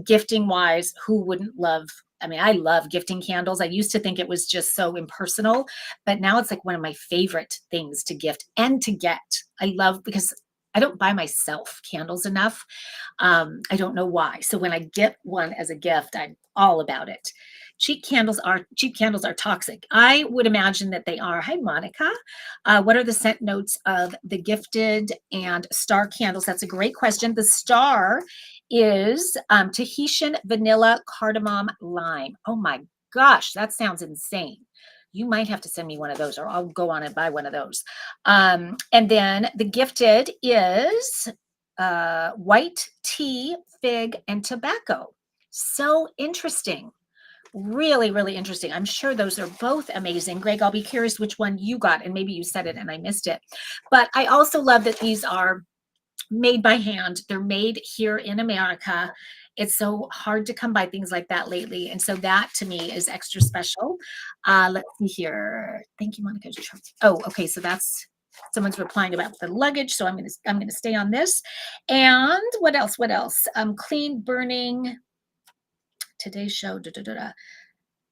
[SPEAKER 1] Gifting wise, who wouldn't love? I mean, I love gifting candles. I used to think it was just so impersonal, but now it's like one of my favorite things to gift and to get. I love, because I don't buy myself candles enough. I don't know why. So when I get one as a gift, I'm all about it. Cheap candles are toxic. I would imagine that they are. Hi, Monica. What are the scent notes of the gifted and star candles? That's a great question. The star is Tahitian vanilla cardamom lime. Oh my gosh, that sounds insane. You might have to send me one of those, or I'll go on and buy one of those. And then the gifted is white tea, fig, and tobacco. So interesting. Really, really interesting. I'm sure those are both amazing. Greg, I'll be curious which one you got, and maybe you said it and I missed it. But I also love that these are made by hand. They're made here in America. It's so hard to come by things like that lately. And so that to me is extra special. Let's see here. Thank you, Monica. Oh, okay. So that's someone's replying about the luggage. So I'm gonna stay on this. And what else? Clean burning. Today's show.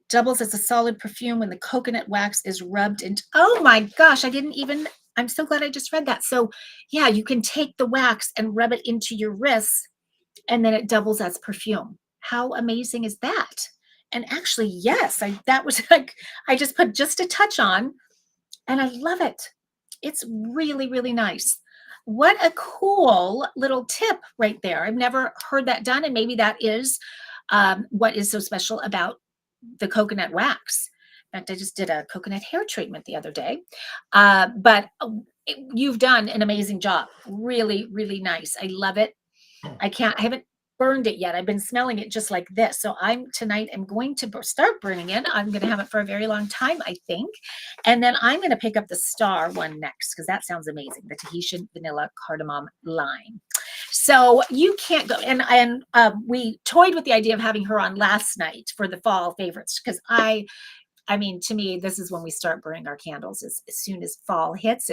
[SPEAKER 1] Doubles as a solid perfume when the coconut wax is rubbed into. Oh my gosh, I'm so glad I just read that. So yeah, you can take the wax and rub it into your wrists and then it doubles as perfume. How amazing is that? And actually, yes, that was like, I just put just a touch on and I love it. It's really, really nice. What a cool little tip right there. I've never heard that done. And maybe that is what is so special about the coconut wax. In fact, I just did a coconut hair treatment the other day. But you've done an amazing job. Really, really nice. I love it. I haven't burned it yet. I've been smelling it just like this. So tonight I'm going to start burning it. I'm going to have it for a very long time, I think. And then I'm going to pick up the star one next because that sounds amazing. The Tahitian vanilla cardamom lime. So you can't go. And we toyed with the idea of having her on last night for the fall favorites because I mean, to me, this is when we start burning our candles as soon as fall hits.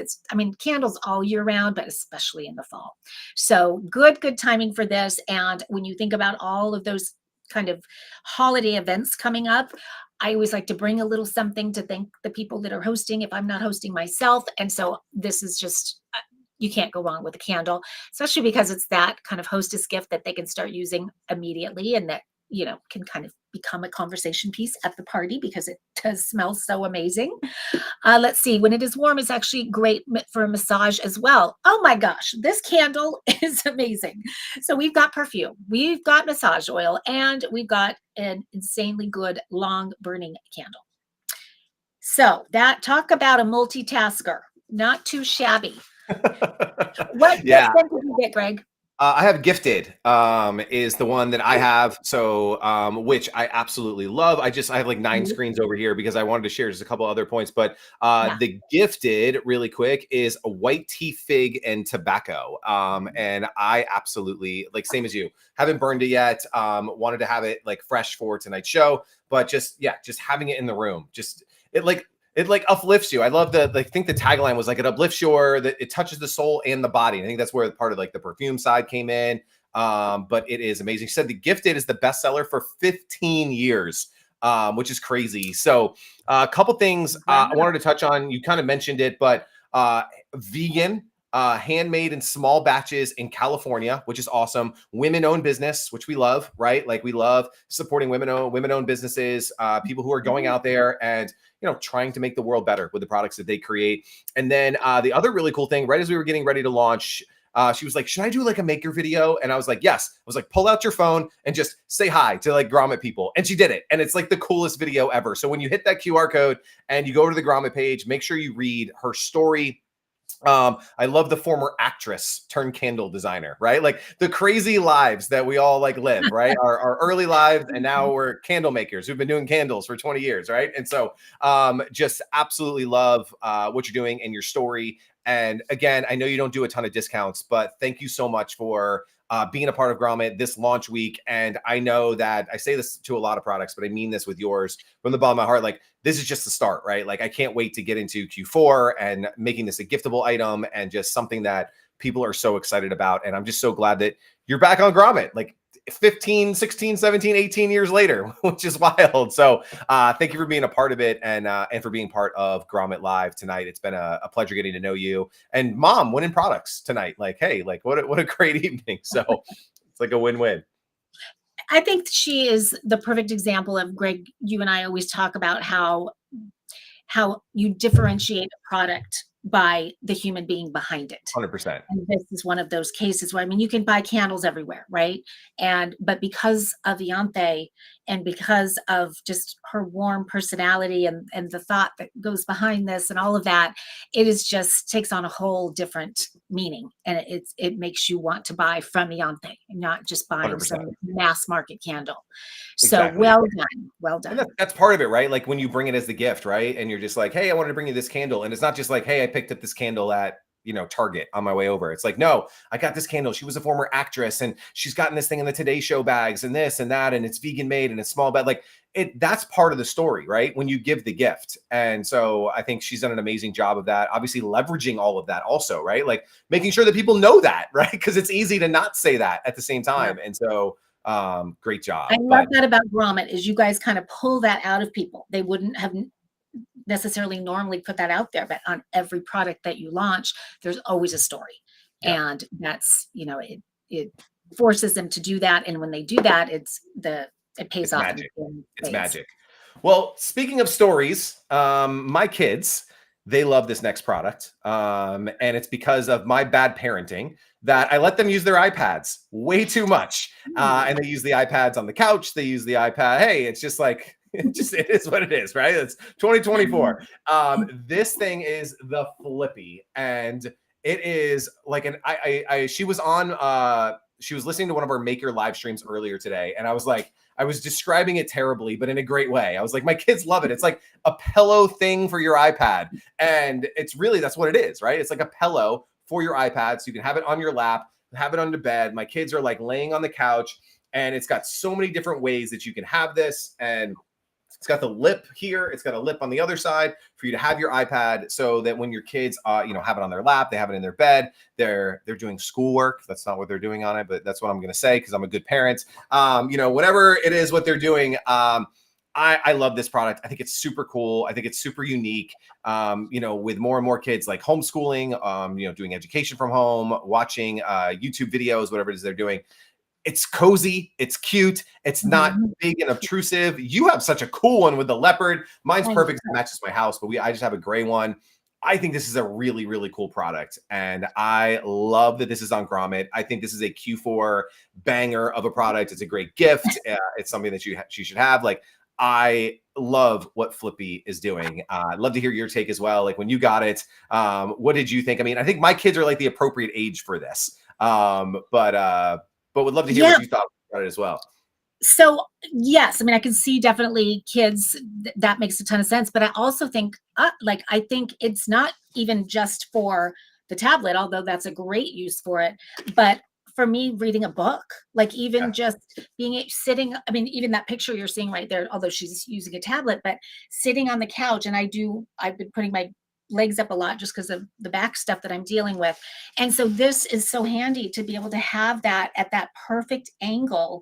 [SPEAKER 1] Candles all year round, but especially in the fall. So good timing for this. And when you think about all of those kind of holiday events coming up, I always like to bring a little something to thank the people that are hosting if I'm not hosting myself. And so this is just, you can't go wrong with a candle, especially because it's that kind of hostess gift that they can start using immediately and that can kind of become a conversation piece at the party because it does smell so amazing. Let's see, when it is warm, it's actually great for a massage as well. Oh my gosh, this candle is amazing. So we've got perfume, we've got massage oil, and we've got an insanely good long burning candle. So talk about a multitasker, not too shabby. What
[SPEAKER 2] Yeah.
[SPEAKER 1] scent did you get, Greg?
[SPEAKER 2] I have Gifted, is the one that I have. So, which I absolutely love. I have like 9 screens over here because I wanted to share just a couple other points. But the Gifted, really quick, is a white tea, fig, and tobacco. And I absolutely, like, same as you, haven't burned it yet. Wanted to have it like fresh for tonight's show, but just having it in the room, it like uplifts you. I love I think the tagline was like, it uplifts it touches the soul and the body. And I think that's where part of like the perfume side came in. But it is amazing. She said the Gifted is the bestseller for 15 years, which is crazy. So a couple things I wanted to touch on. You kind of mentioned it, but vegan, handmade in small batches in California, which is awesome. Women-owned business, which we love, right? Like we love supporting women-owned businesses, people who are going out there and trying to make the world better with the products that they create. And then the other really cool thing, right as we were getting ready to launch, she was like, should I do like a maker video? And I was like, yes. I was like, pull out your phone and just say hi to like Grommet people. And she did it. And it's like the coolest video ever. So when you hit that QR code and you go to the Grommet page, make sure you read her story. I love the former actress turned candle designer, right? Like the crazy lives that we all like live, right? Our early lives, and now we're candle makers who've been doing candles for 20 years, right? And so just absolutely love what you're doing and your story. And again, I know you don't do a ton of discounts, but thank you so much for being a part of Grommet this launch week. And I know that I say this to a lot of products, but I mean this with yours from the bottom of my heart. Like, this is just the start, right? Like, I can't wait to get into Q4 and making this a giftable item and just something that people are so excited about. And I'm just so glad that you're back on Grommet, like 15, 16, 17, 18 years later, which is wild. So thank you for being a part of it and for being part of Grommet Live tonight. It's been a pleasure getting to know you. And Mom, winning products tonight. Like, hey, like what a great evening. So it's like a win-win.
[SPEAKER 1] I think she is the perfect example of, Greg, you and I always talk about how you differentiate a product by the human being behind it.
[SPEAKER 2] 100%.
[SPEAKER 1] And this is one of those cases where, you can buy candles everywhere, right? But because of Ianthe and because of just her warm personality and the thought that goes behind this and all of that, it is just takes on a whole different meaning. And it makes you want to buy from Ianthe and not just buying
[SPEAKER 2] 100%.
[SPEAKER 1] some mass market candle. So
[SPEAKER 2] Exactly.
[SPEAKER 1] well done.
[SPEAKER 2] And that's part of it, right? Like when you bring it as the gift, right? And you're just like, hey, I wanted to bring you this candle. And it's not just like, hey, I picked up this candle at, Target on my way over. It's like, no, I got this candle. She was a former actress and she's gotten this thing in the Today Show bags and this and that. And it's vegan made and it's small, but like that's part of the story, right? When you give the gift. And so I think she's done an amazing job of that. Obviously leveraging all of that also, right? Like making sure that people know that, right? Because it's easy to not say that at the same time. Yeah. And so great job.
[SPEAKER 1] I love that about Grommet is you guys kind of pull that out of people. They wouldn't have necessarily normally put that out there, but on every product that you launch, there's always a story. Yeah. And that's, forces them to do that. And when they do that, it pays
[SPEAKER 2] It's
[SPEAKER 1] off
[SPEAKER 2] magic.
[SPEAKER 1] in
[SPEAKER 2] It's
[SPEAKER 1] ways.
[SPEAKER 2] magic. Well, speaking of stories, my kids, they love this next product. And it's because of my bad parenting that I let them use their iPads way too much. And they use the iPads on the couch. They use the iPad. Hey, it's just like, it is what it is, right? It's 2024. This thing is the Flippy, and it is like she was on, she was listening to one of our Maker live streams earlier today. And I was describing it terribly, but in a great way. I was like, my kids love it. It's like a pillow thing for your iPad. And it's really, that's what it is, right? It's like a pillow for your iPad. So you can have it on your lap, have it under bed. My kids are like laying on the couch, and it's got so many different ways that you can have this. And it's got the lip here. It's got a lip on the other side for you to have your iPad, so that when your kids, have it on their lap, they have it in their bed. They're doing schoolwork. That's not what they're doing on it, but that's what I'm going to say because I'm a good parent. Whatever it is, what they're doing. I love this product. I think it's super cool. I think it's super unique. With more and more kids like homeschooling, doing education from home, watching YouTube videos, whatever it is they're doing. It's cozy. It's cute. It's not big and obtrusive. You have such a cool one with the leopard. Mine's perfect. It matches my house, but I just have a gray one. I think this is a really, really cool product. And I love that this is on Grommet. I think this is a Q4 banger of a product. It's a great gift. It's something that you should have. Like, I love what Flippy is doing. I'd love to hear your take as well. Like, when you got it, what did you think? I mean, I think my kids are like the appropriate age for this. But would love to hear what you thought about it as well.
[SPEAKER 1] So yes, I mean, I can see definitely kids, that makes a ton of sense. But I also think, I think it's not even just for the tablet, although that's a great use for it. But for me, reading a book, like even just sitting, I mean, even that picture you're seeing right there, although she's using a tablet, but sitting on the couch, and I've been putting my legs up a lot just because of the back stuff that I'm dealing with. And so this is so handy to be able to have that at that perfect angle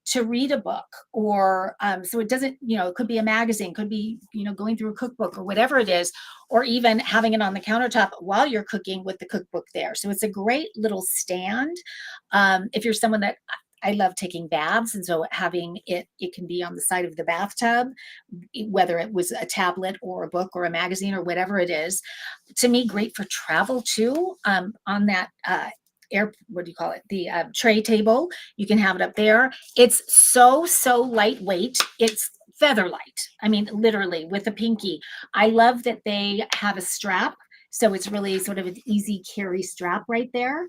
[SPEAKER 1] to read a book, or so it doesn't, it could be a magazine, could be, going through a cookbook or whatever it is, or even having it on the countertop while you're cooking with the cookbook there. So it's a great little stand. If you're someone that, I love taking baths, and so having it can be on the side of the bathtub, whether it was a tablet or a book or a magazine or whatever it is. To me, great for travel too. On that what do you call it? The tray table. You can have it up there. It's so lightweight. It's feather light. I mean, literally with a pinky. I love that they have a strap. So it's really sort of an easy carry strap right there.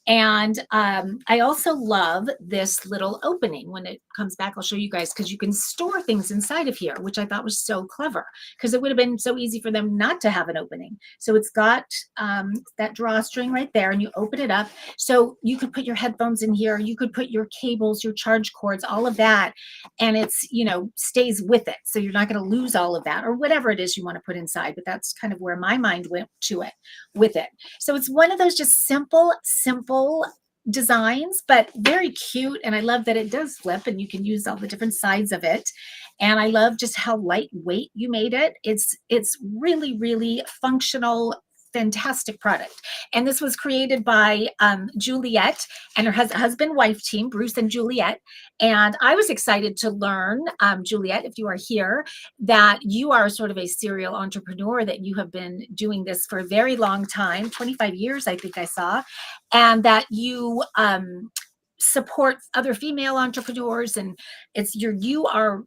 [SPEAKER 1] And I also love this little opening. When it comes back, I'll show you guys, because you can store things inside of here, which I thought was so clever, because it would have been so easy for them not to have an opening. So it's got that drawstring right there, and you open it up. So you could put your headphones in here. You could put your cables, your charge cords, all of that. And it's, stays with it. So you're not going to lose all of that, or whatever it is you want to put inside. But that's kind of where my mind went to it with it. So it's one of those just simple designs, but very cute. And I love that it does flip, and you can use all the different sides of it. And I love just how lightweight you made it. It's really, really functional, fantastic product. And this was created by Juliet and her husband-wife team, Bruce and Juliet. And I was excited to learn, Juliet, if you are here, that you are sort of a serial entrepreneur, that you have been doing this for a very long time, 25 years, I think I saw, and that you support other female entrepreneurs. And you are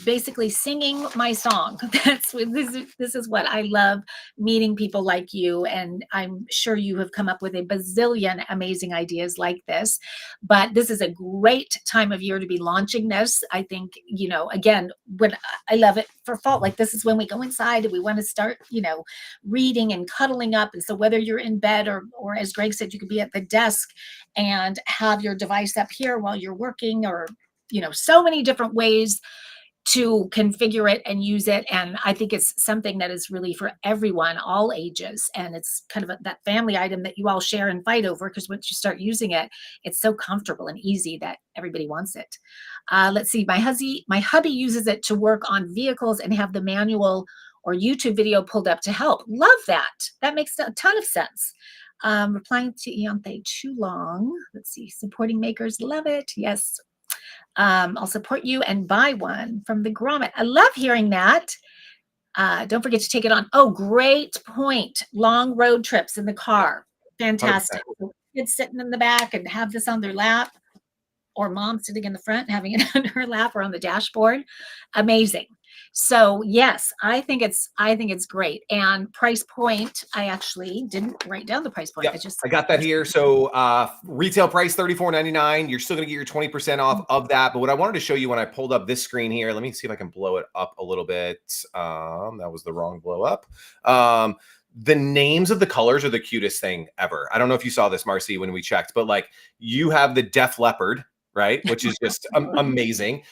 [SPEAKER 1] basically singing my song. This is what I love, meeting people like you. And I'm sure you have come up with a bazillion amazing ideas like this, but this is a great time of year to be launching this. I think, again, when I love it for fall, like this is when we go inside and we want to start, reading and cuddling up. And so whether you're in bed or as Greg said, you could be at the desk and have your device up here while you're working, or, so many different ways to configure it and use it. And I think it's something that is really for everyone, all ages. And it's kind of that family item that you all share and fight over, because once you start using it, it's so comfortable and easy that everybody wants it. Let's see, my hubby uses it to work on vehicles and have the manual or YouTube video pulled up to help. Love that. That makes a ton of sense. Replying to Ianthe too long. Let's see. Supporting makers. Love it. Yes. I'll support you and buy one from the Grommet. I love hearing that. Don't forget to take it on. Oh, great point. Long road trips in the car. Fantastic.
[SPEAKER 2] 100%.
[SPEAKER 1] Kids sitting in the back and have this on their lap, or mom sitting in the front and having it on her lap or on the dashboard. Amazing. So yes, I think it's great. And price point, I actually didn't write down the price point.
[SPEAKER 2] Yep, I got that here. So retail price $34.99. You're still going to get your 20% off of that. But what I wanted to show you when I pulled up this screen here, let me see if I can blow it up a little bit. That was the wrong blow up. The names of the colors are the cutest thing ever. I don't know if you saw this, Marcy, when we checked, but like you have the Def Leopard, right? Which is just amazing.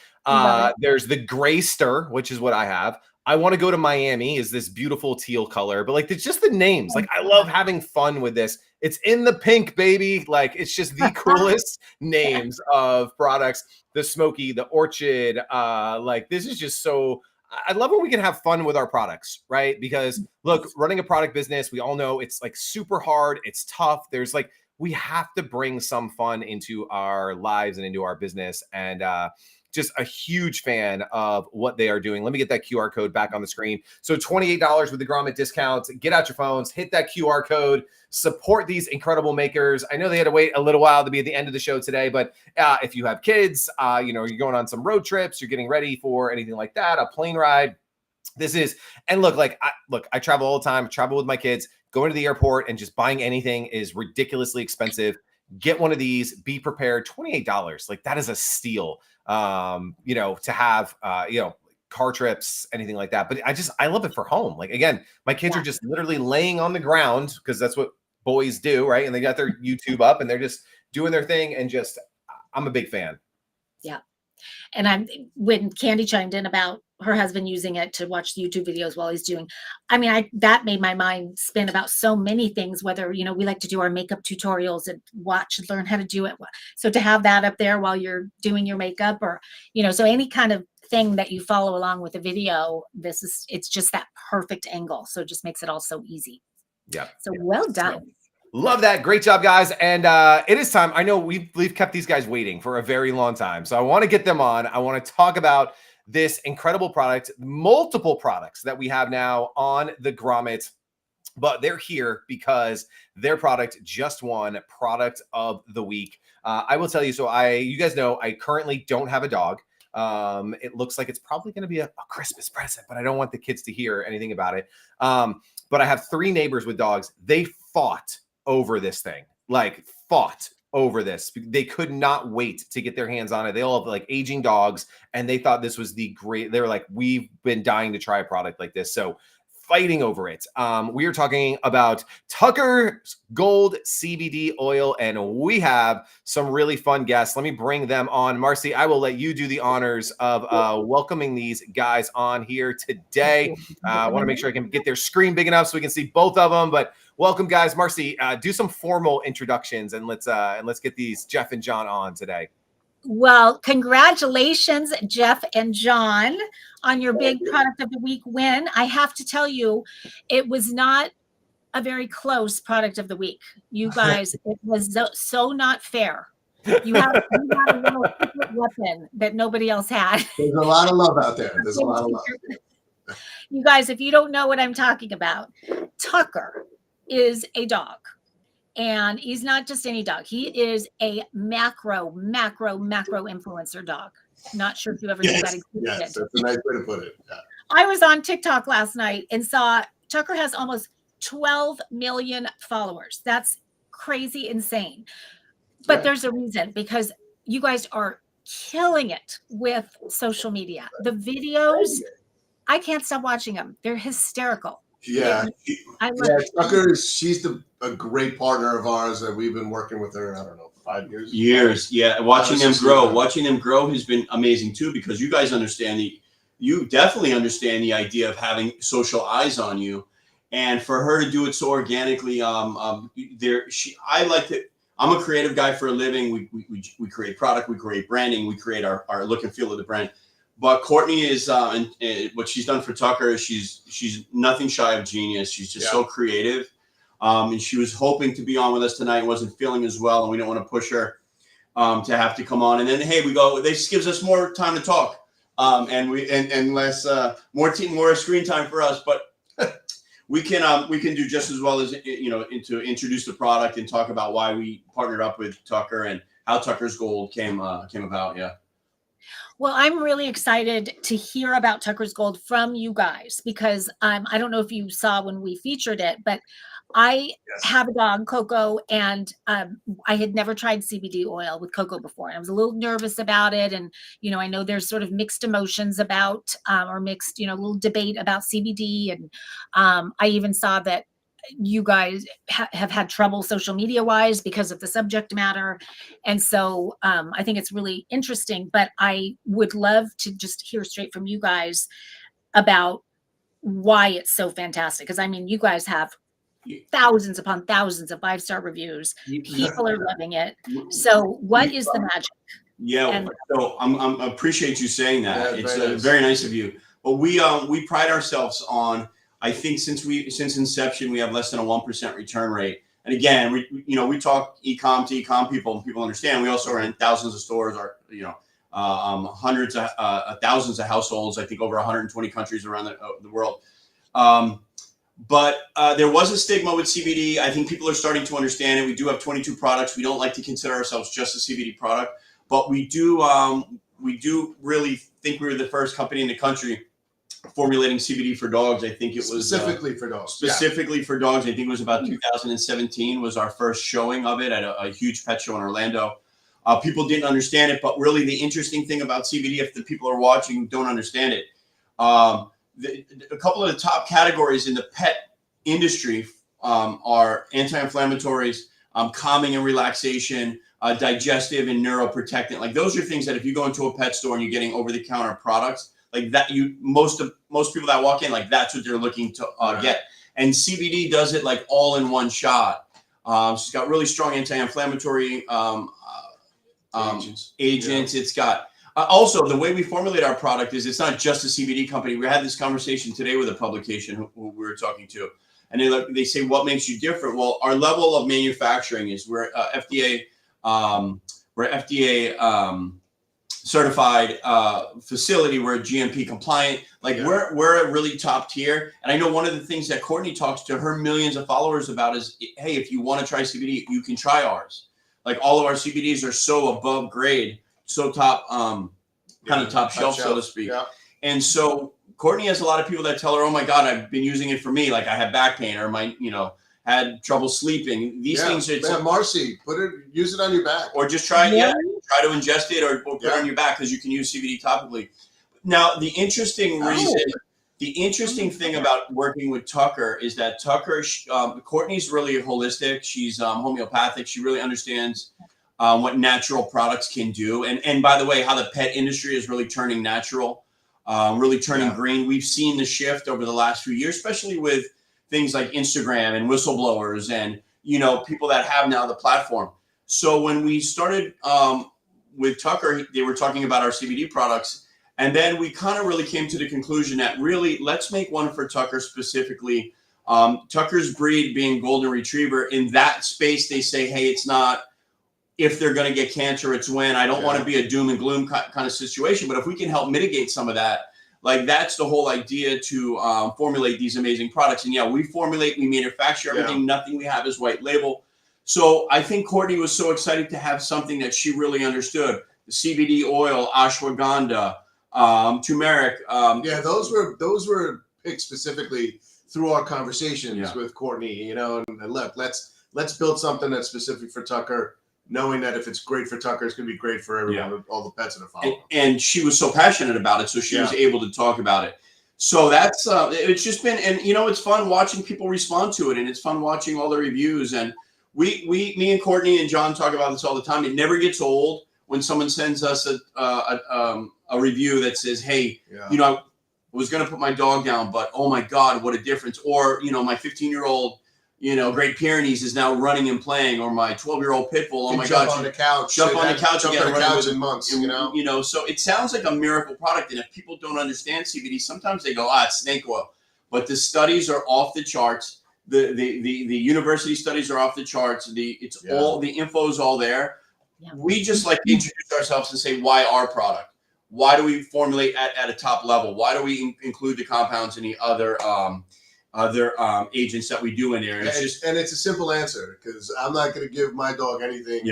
[SPEAKER 2] There's the Gray Stir, which is what I have. I want to go to Miami is this beautiful teal color, but like it's just the names. Like I love having fun with this. It's in the pink, baby. Like it's just the coolest names of products. The Smoky, the Orchid. Like this is just so. I love when we can have fun with our products, right? Because look, running a product business, we all know it's like super hard. It's tough. There's like we have to bring some fun into our lives and into our business. And just a huge fan of what they are doing. Let me get that QR code back on the screen. So $28 with the Grommet discounts. Get out your phones, hit that QR code, support these incredible makers. I know they had to wait a little while to be at the end of the show today, but if you have kids, you're going on some road trips, you're getting ready for anything like that, a plane ride. This is, and look, I travel all the time, travel with my kids, going to the airport and just buying anything is ridiculously expensive. Get one of these, be prepared. $28. Like that is a steal. To have, car trips, anything like that. But I love it for home. Like, again, my kids are just literally laying on the ground because that's what boys do. Right. And they got their YouTube up and they're just doing their thing. And I'm a big fan.
[SPEAKER 1] Yeah. And when Candy chimed in about her husband using it to watch YouTube videos while he's doing, that made my mind spin about so many things, whether, we like to do our makeup tutorials and watch and learn how to do it. So to have that up there while you're doing your makeup or, so any kind of thing that you follow along with a video, it's just that perfect angle. So it just makes it all so easy.
[SPEAKER 2] Yeah.
[SPEAKER 1] So well done.
[SPEAKER 2] Love that. Great job, guys. And it is time. I know we've kept these guys waiting for a very long time. So I want to get them on. I want to talk about this incredible product, multiple products that we have now on the Grommet, but they're here because their product just won Product of the Week. I will tell you, you guys know, I currently don't have a dog. It looks like it's probably going to be a Christmas present, but I don't want the kids to hear anything about it. But I have 3 neighbors with dogs. They fought over this thing, over this. They could not wait to get their hands on it. They all have like aging dogs and they thought this was they were like, we've been dying to try a product like this. So fighting over it. We are talking about Tucker's Gold CBD oil, and we have some really fun guests. Let me bring them on. Marcy, I will let you do the honors of welcoming these guys on here today. I want to make sure I can get their screen big enough so we can see both of them, but welcome, guys. Marcy, do some formal introductions and let's get these Jeff and John on today.
[SPEAKER 1] Well, congratulations, Jeff and John, on your big Product of the Week win. I have to tell you, it was not a very close Product of the Week. You guys, it was so not fair. You have a little secret weapon that nobody else had.
[SPEAKER 3] There's a lot of love out there. There's a lot of love.
[SPEAKER 1] You guys, if you don't know what I'm talking about, Tucker is a dog. And he's not just any dog. He is a macro influencer dog. Not sure if you ever knew that existed.
[SPEAKER 3] Yes, that's a nice way to put it. Yeah.
[SPEAKER 1] I was on TikTok last night and saw Tucker has almost 12 million followers. That's crazy insane. But there's a reason, because you guys are killing it with social media. The videos, I can't stop watching them. They're hysterical.
[SPEAKER 3] Yeah, Tucker she's a great partner of ours that we've been working with her. I don't know, 5 years.
[SPEAKER 4] Yeah. Watching them grow has been amazing too, because you guys you definitely understand the idea of having social eyes on you, and for her to do it so organically. I'm a creative guy for a living. We create product, we create branding, we create our look and feel of the brand. But Courtney is, and what she's done for Tucker is she's nothing shy of genius. She's just so creative. And she was hoping to be on with us tonight, wasn't feeling as well, and we didn't want to push her to have to come on. And then, hey, we go, this gives us more time to talk. And less, more screen time for us, but we can do just as well as, to introduce the product and talk about why we partnered up with Tucker and how Tucker's Gold came about. Yeah.
[SPEAKER 1] Well, I'm really excited to hear about Tucker's Gold from you guys because I don't know if you saw when we featured it, but I have a dog, Coco, and I had never tried CBD oil with Coco before. I was a little nervous about it. And, I know there's sort of mixed emotions about, or mixed, little debate about CBD. And I even saw that you guys have had trouble social media wise because of the subject matter. And so I think it's really interesting, but I would love to just hear straight from you guys about why it's so fantastic. Because I mean, you guys have thousands upon thousands of 5-star reviews. People are loving it. So what is the magic?
[SPEAKER 4] Yeah. So I appreciate you saying that.
[SPEAKER 3] Yeah,
[SPEAKER 4] it's very nice of you. But we pride ourselves on, I think since inception, we have less than a 1% return rate. And again, we talk e-com to e-com people, and people understand. We also are in thousands of stores, or hundreds of thousands of households. I think over 120 countries around the world. But there was a stigma with CBD. I think people are starting to understand it. We do have 22 products. We don't like to consider ourselves just a CBD product, but we do really think we were the first company in the country formulating CBD for dogs. I think it was
[SPEAKER 3] specifically for dogs.
[SPEAKER 4] Specifically for dogs. I think it was about 2017 was our first showing of it at a huge pet show in Orlando. People didn't understand it, but really the interesting thing about CBD, if the people are watching don't understand it, a couple of the top categories in the pet industry are anti-inflammatories, calming and relaxation, digestive and neuroprotectant. Like those are things that if you go into a pet store and you're getting over-the-counter products, like that, most people that walk in, like that's what they're looking to get. And CBD does it like all in one shot. So it's got really strong anti-inflammatory agents. Yeah. It's got also the way we formulate our product is it's not just a CBD company. We had this conversation today with a publication who we were talking to, and they say, what makes you different? Well, our level of manufacturing is we're FDA certified facility. We're GMP compliant. Like we're a really top tier. And I know one of the things that Courtney talks to her millions of followers about is, hey, if you want to try CBD, you can try ours. Like all of our CBDs are so above grade, so top, kind of top shelf, so to speak. Yeah. And so Courtney has a lot of people that tell her, oh my God, I've been using it for me. Like I have back pain or had trouble sleeping. These things.
[SPEAKER 3] Marcy, use it on your back.
[SPEAKER 4] Or just try to ingest it or put it on your back because you can use CBD topically. Now, the interesting thing about working with Tucker is that Courtney's really holistic. She's homeopathic. She really understands what natural products can do. And by the way, how the pet industry is really turning natural, really turning green. We've seen the shift over the last few years, especially with things like Instagram and whistleblowers and, people that have now the platform. So when we started with Tucker, they were talking about our CBD products. And then we kind of really came to the conclusion that really let's make one for Tucker specifically. Tucker's breed being golden retriever, in that space, they say, hey, it's not if they're going to get cancer, it's when. I don't want to be a doom and gloom kind of situation. But if we can help mitigate some of that, like that's the whole idea to formulate these amazing products. And we formulate, we manufacture everything. Nothing we have is white label. So I think Courtney was so excited to have something that she really understood. The CBD oil, ashwagandha, turmeric.
[SPEAKER 3] Those were picked specifically through our conversations with Courtney, and look, let's build something that's specific for Tucker, knowing that if it's great for Tucker, it's going to be great for everyone, all the pets that are following.
[SPEAKER 4] And she was so passionate about it, so she was able to talk about it. So that's it's just been, and it's fun watching people respond to it, and it's fun watching all the reviews. And me and Courtney and John talk about this all the time. It never gets old when someone sends us a review that says, hey, I was going to put my dog down, but oh my God, what a difference. Or, my 15-year-old, Great Pyrenees is now running and playing, or my 12-year-old pit bull. Oh my God.
[SPEAKER 3] Jump on the couch.
[SPEAKER 4] Jump on the couch
[SPEAKER 3] in months,
[SPEAKER 4] So it sounds like a miracle product. And if people don't understand CBD, sometimes they go, it's snake oil. But the studies are off the charts. The university studies are off the charts. All the info is all there. Yeah. We just like to introduce ourselves and say, why our product? Why do we formulate at a top level? Why do we include the compounds and the other agents that we do in there? And
[SPEAKER 3] it's a simple answer, because I'm not going to give my dog anything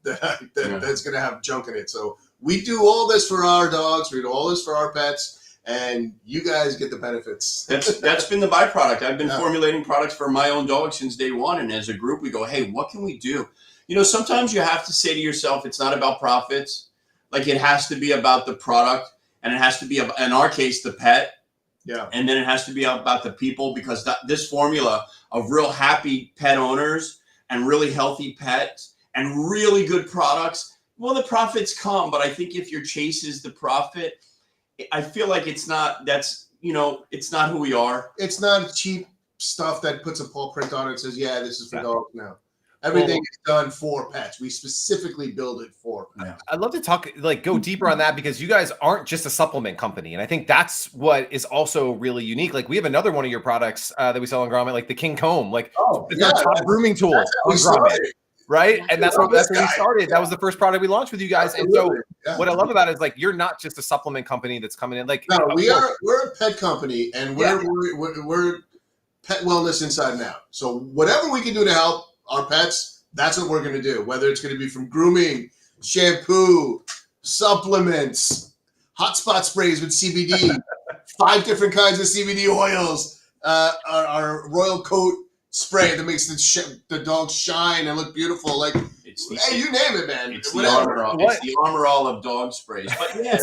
[SPEAKER 3] that's going to have junk in it. So we do all this for our dogs. We do all this for our pets, and you guys get the benefits.
[SPEAKER 4] That's been the byproduct. I've been formulating products for my own dog since day one. And as a group, we go, hey, what can we do? You know, sometimes you have to say to yourself, it's not about profits. Like, it has to be about the product, and it has to be, in our case, the pet. Yeah. And then it has to be about the people, because this formula of real happy pet owners and really healthy pets and really good products, well, the profits come. But I think if your chase is the profit, I feel like it's not who we are.
[SPEAKER 3] It's not cheap stuff that puts a paw print on it and says, yeah, this is for dogs now. Everything is done for pets. We specifically build it for pets.
[SPEAKER 2] I'd love to go deeper on that, because you guys aren't just a supplement company. And I think that's what is also really unique. Like, we have another one of your products that we sell on Grommet, like the King Comb, it's our top grooming tool on Grommet, right? Yeah. And that's where we started. That was the first product we launched with you guys. And so what I love about it is, like, you're not just a supplement company that's coming in. Like,
[SPEAKER 3] no, we're a pet company, and we're pet wellness inside and out. So whatever we can do to help our pets, that's what we're going to do. Whether it's going to be from grooming, shampoo, supplements, hot spot sprays with CBD, 5 different kinds of CBD oils, our Royal Coat spray that makes the dog shine and look beautiful. Like, you name it, man.
[SPEAKER 4] It's the Armor All of dog sprays. But yeah.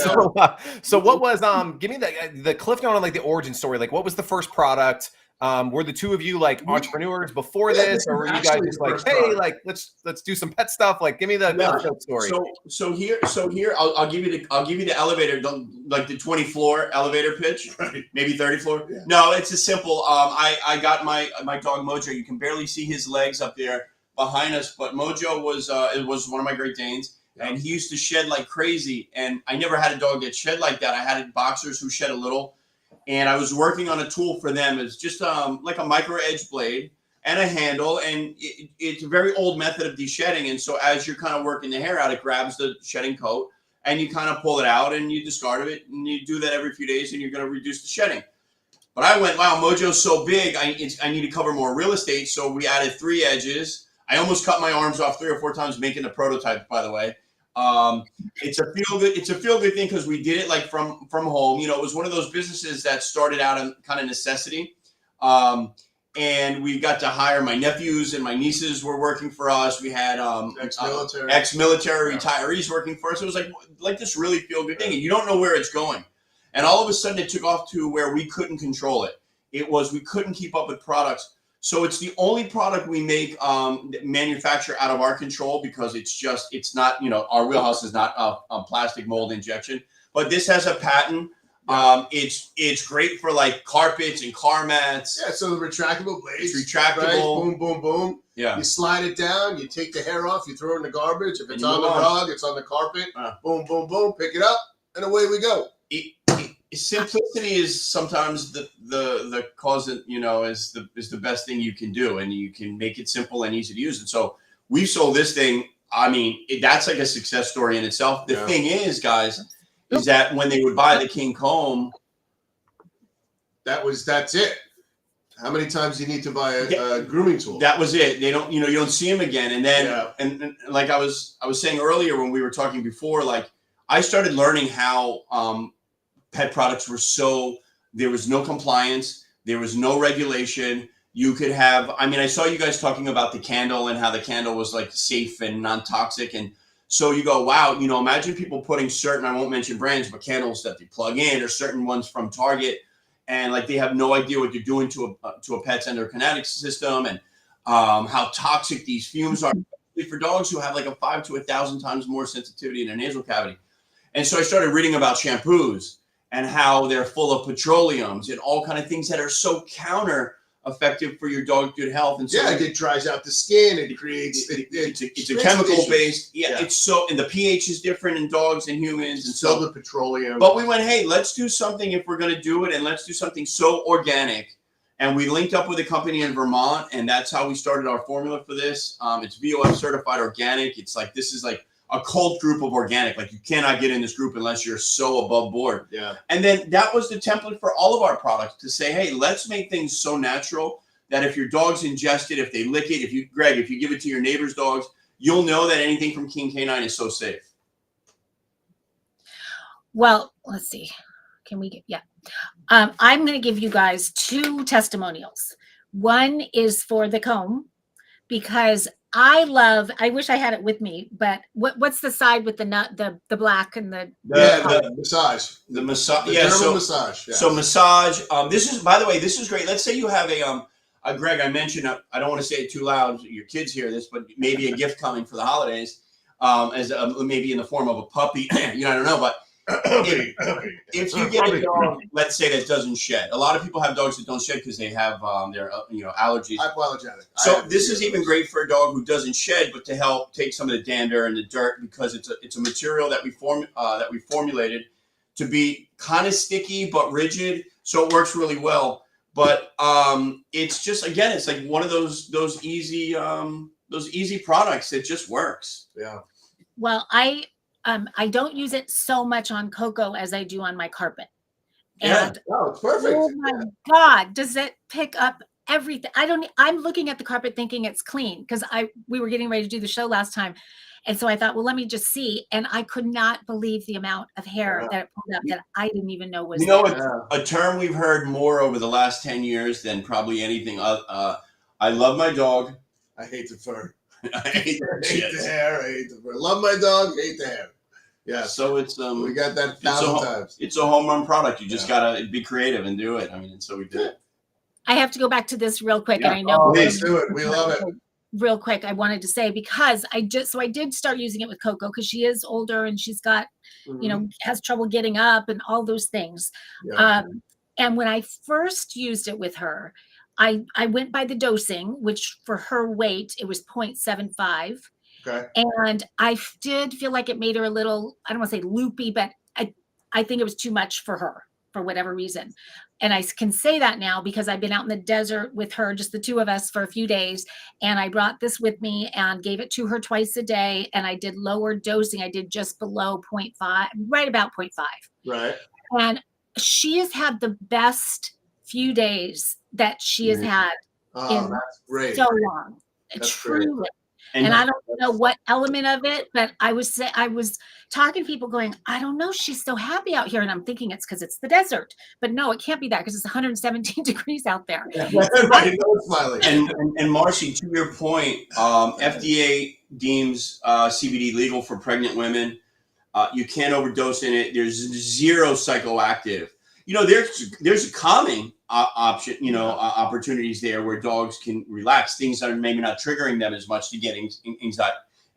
[SPEAKER 2] So what was give me the cliff note on, like, the origin story? Like, what was the first product? Were the two of you like entrepreneurs before this, or were you guys just like, hey, like, let's do some pet stuff? Like, give me the story.
[SPEAKER 4] So here, I'll give you the elevator, like the 20 floor elevator pitch, right? Maybe 30 floor. Yeah. No, it's a simple. I got my dog Mojo. You can barely see his legs up there behind us, but Mojo was one of my Great Danes, and he used to shed like crazy. And I never had a dog that shed like that. I had boxers who shed a little. And I was working on a tool for them. It's just like a micro edge blade and a handle. And it's a very old method of de-shedding. And so as you're kind of working the hair out, it grabs the shedding coat and you kind of pull it out and you discard it. And you do that every few days and you're going to reduce the shedding. But I went, wow, Mojo's so big. I need to cover more real estate. So we added 3 edges. I almost cut my arms off 3 or 4 times making the prototype, by the way. It's a feel good thing, because we did it like from home. You know, it was one of those businesses that started out in kind of necessity. And we got to hire my nephews, and my nieces were working for us. We had ex-military retirees working for us. It was like this really feel good thing, and you don't know where it's going. And all of a sudden it took off to where we couldn't control it. We couldn't keep up with products. So it's the only product we make manufacture out of our control, because it's not, our wheelhouse is not a plastic mold injection, but this has a patent. It's great for like carpets and car mats.
[SPEAKER 3] Yeah, so the retractable blades.
[SPEAKER 4] It's retractable.
[SPEAKER 3] Right? Boom, boom, boom. Yeah. You slide it down, you take the hair off, you throw it in the garbage. If it's on the rug, it's on the carpet. Boom, boom, boom. Pick it up, and away we go.
[SPEAKER 4] Simplicity is sometimes the cause that, is the best thing you can do, and you can make it simple and easy to use. And so we sold this thing. I mean, that's like a success story in itself. The thing is, guys, is that when they would buy the King Comb,
[SPEAKER 3] that's it. How many times do you need to buy a grooming tool?
[SPEAKER 4] That was it. They don't, you don't see them again. And then, and like I was saying earlier when we were talking before, like I started learning how pet products there was no compliance, there was no regulation. You could have, I saw you guys talking about the candle and how the candle was like safe and non-toxic. And so you go, wow, imagine people putting certain, I won't mention brands, but candles that they plug in, or certain ones from Target, and like they have no idea what they're doing to a pet's endocrine system, and how toxic these fumes are for dogs who have like a 5 to 1,000 times more sensitivity in their nasal cavity. And so I started reading about shampoos and how they're full of petroleums and all kind of things that are so counter effective for your dog's good health. And so
[SPEAKER 3] it dries out the skin. It creates
[SPEAKER 4] it's a chemical based. It's so, and the pH is different in dogs and humans, and
[SPEAKER 3] so the petroleum.
[SPEAKER 4] But we went, hey, let's do something if we're going to do it, and let's do something so organic And we linked up with a company in Vermont, and that's how we started our formula for this. It's VOF certified organic. It's like, this is like a cult group of organic. Like, you cannot get in this group unless you're so above board.
[SPEAKER 3] Yeah.
[SPEAKER 4] And then that was the template for all of our products, to say, hey, let's make things so natural that if your dog's ingest it, if they lick it, if you give it to your neighbor's dogs, you'll know that anything from King K9 is so safe.
[SPEAKER 1] Well, let's see. Can we get, yeah. I'm going to give you guys 2 testimonials. One is for the comb, because I wish I had it with me, but what's the side with the nut, the black and the
[SPEAKER 3] massage.
[SPEAKER 4] The massage.
[SPEAKER 3] The
[SPEAKER 4] Yeah. So
[SPEAKER 3] massage. Yes.
[SPEAKER 4] So massage. This is, by the way, this is great. Let's say you have a Greg, I mentioned, I don't want to say it too loud, your kids hear this, but maybe a gift coming for the holidays, as maybe in the form of a puppy. I don't know, but if you get a dog, let's say, that doesn't shed. A lot of people have dogs that don't shed because they have their allergies.
[SPEAKER 3] Hypoallergenic.
[SPEAKER 4] So this is even great for a dog who doesn't shed, but to help take some of the dander and the dirt, because it's a material that we formulated to be kind of sticky but rigid, so it works really well. But it's just, again, it's like one of those easy products that just works.
[SPEAKER 3] Yeah.
[SPEAKER 1] Well, I don't use it so much on Coco as I do on my carpet.
[SPEAKER 4] Yeah.
[SPEAKER 1] And
[SPEAKER 3] Oh, it's perfect.
[SPEAKER 1] oh my God, does it pick up everything? I'm looking at the carpet thinking it's clean, because we were getting ready to do the show last time. And so I thought, well, let me just see. And I could not believe the amount of hair that it pulled up that I didn't even know was there.
[SPEAKER 4] A term we've heard more over the last 10 years than probably anything. I love my dog.
[SPEAKER 3] I hate the fur.
[SPEAKER 4] I hate
[SPEAKER 3] the hair. I hate the fur. Love my dog. Hate the hair. Yeah.
[SPEAKER 4] So it's
[SPEAKER 3] we got that 1,000 times.
[SPEAKER 4] It's a home run product. You just gotta be creative and do it. I mean, and so we did it.
[SPEAKER 1] I have to go back to this real quick, and I know.
[SPEAKER 3] Oh, please do it. We love it.
[SPEAKER 1] Real quick, I wanted to say, because I did start using it with Coco, because she is older and she's got, has trouble getting up and all those things.
[SPEAKER 3] Yeah.
[SPEAKER 1] And when I first used it with her, I went by the dosing, which for her weight, it was 0.75.
[SPEAKER 3] Okay.
[SPEAKER 1] And I did feel like it made her a little, I don't want to say loopy, but I think it was too much for her for whatever reason. And I can say that now because I've been out in the desert with her, just the 2 of us, for a few days. And I brought this with me and gave it to her twice a day. And I did lower dosing. I did just below 0.5, right about 0.5.
[SPEAKER 3] Right.
[SPEAKER 1] And she has had the best few days that she has had in
[SPEAKER 3] that's great.
[SPEAKER 1] so long.
[SPEAKER 3] That's
[SPEAKER 1] Truly.
[SPEAKER 3] great.
[SPEAKER 1] And I don't know what element of it, but I was talking to people going, I don't know, she's so happy out here. And I'm thinking it's because it's the desert. But no, it can't be that, because it's 117 degrees out there.
[SPEAKER 3] Right, no smiling.
[SPEAKER 4] And Marcy, to your point, FDA deems CBD legal for pregnant women. You can't overdose in it. There's 0 psychoactive. There's a calming option, opportunities there where dogs can relax, things that are maybe not triggering them as much to get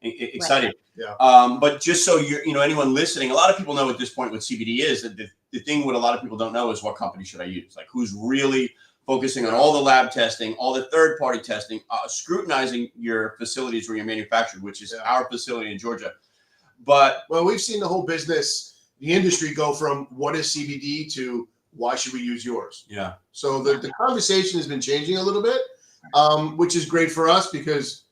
[SPEAKER 4] excited.
[SPEAKER 1] Right.
[SPEAKER 3] Yeah.
[SPEAKER 4] But just so anyone listening, a lot of people know at this point what CBD is. The thing what a lot of people don't know is what company should I use? Like, who's really focusing on all the lab testing, all the third-party testing, scrutinizing your facilities where you're manufactured, which is our facility in Georgia. But
[SPEAKER 3] we've seen the whole business, the industry, go from what is CBD to why should we use yours?
[SPEAKER 4] Yeah.
[SPEAKER 3] So the conversation has been changing a little bit, which is great for us because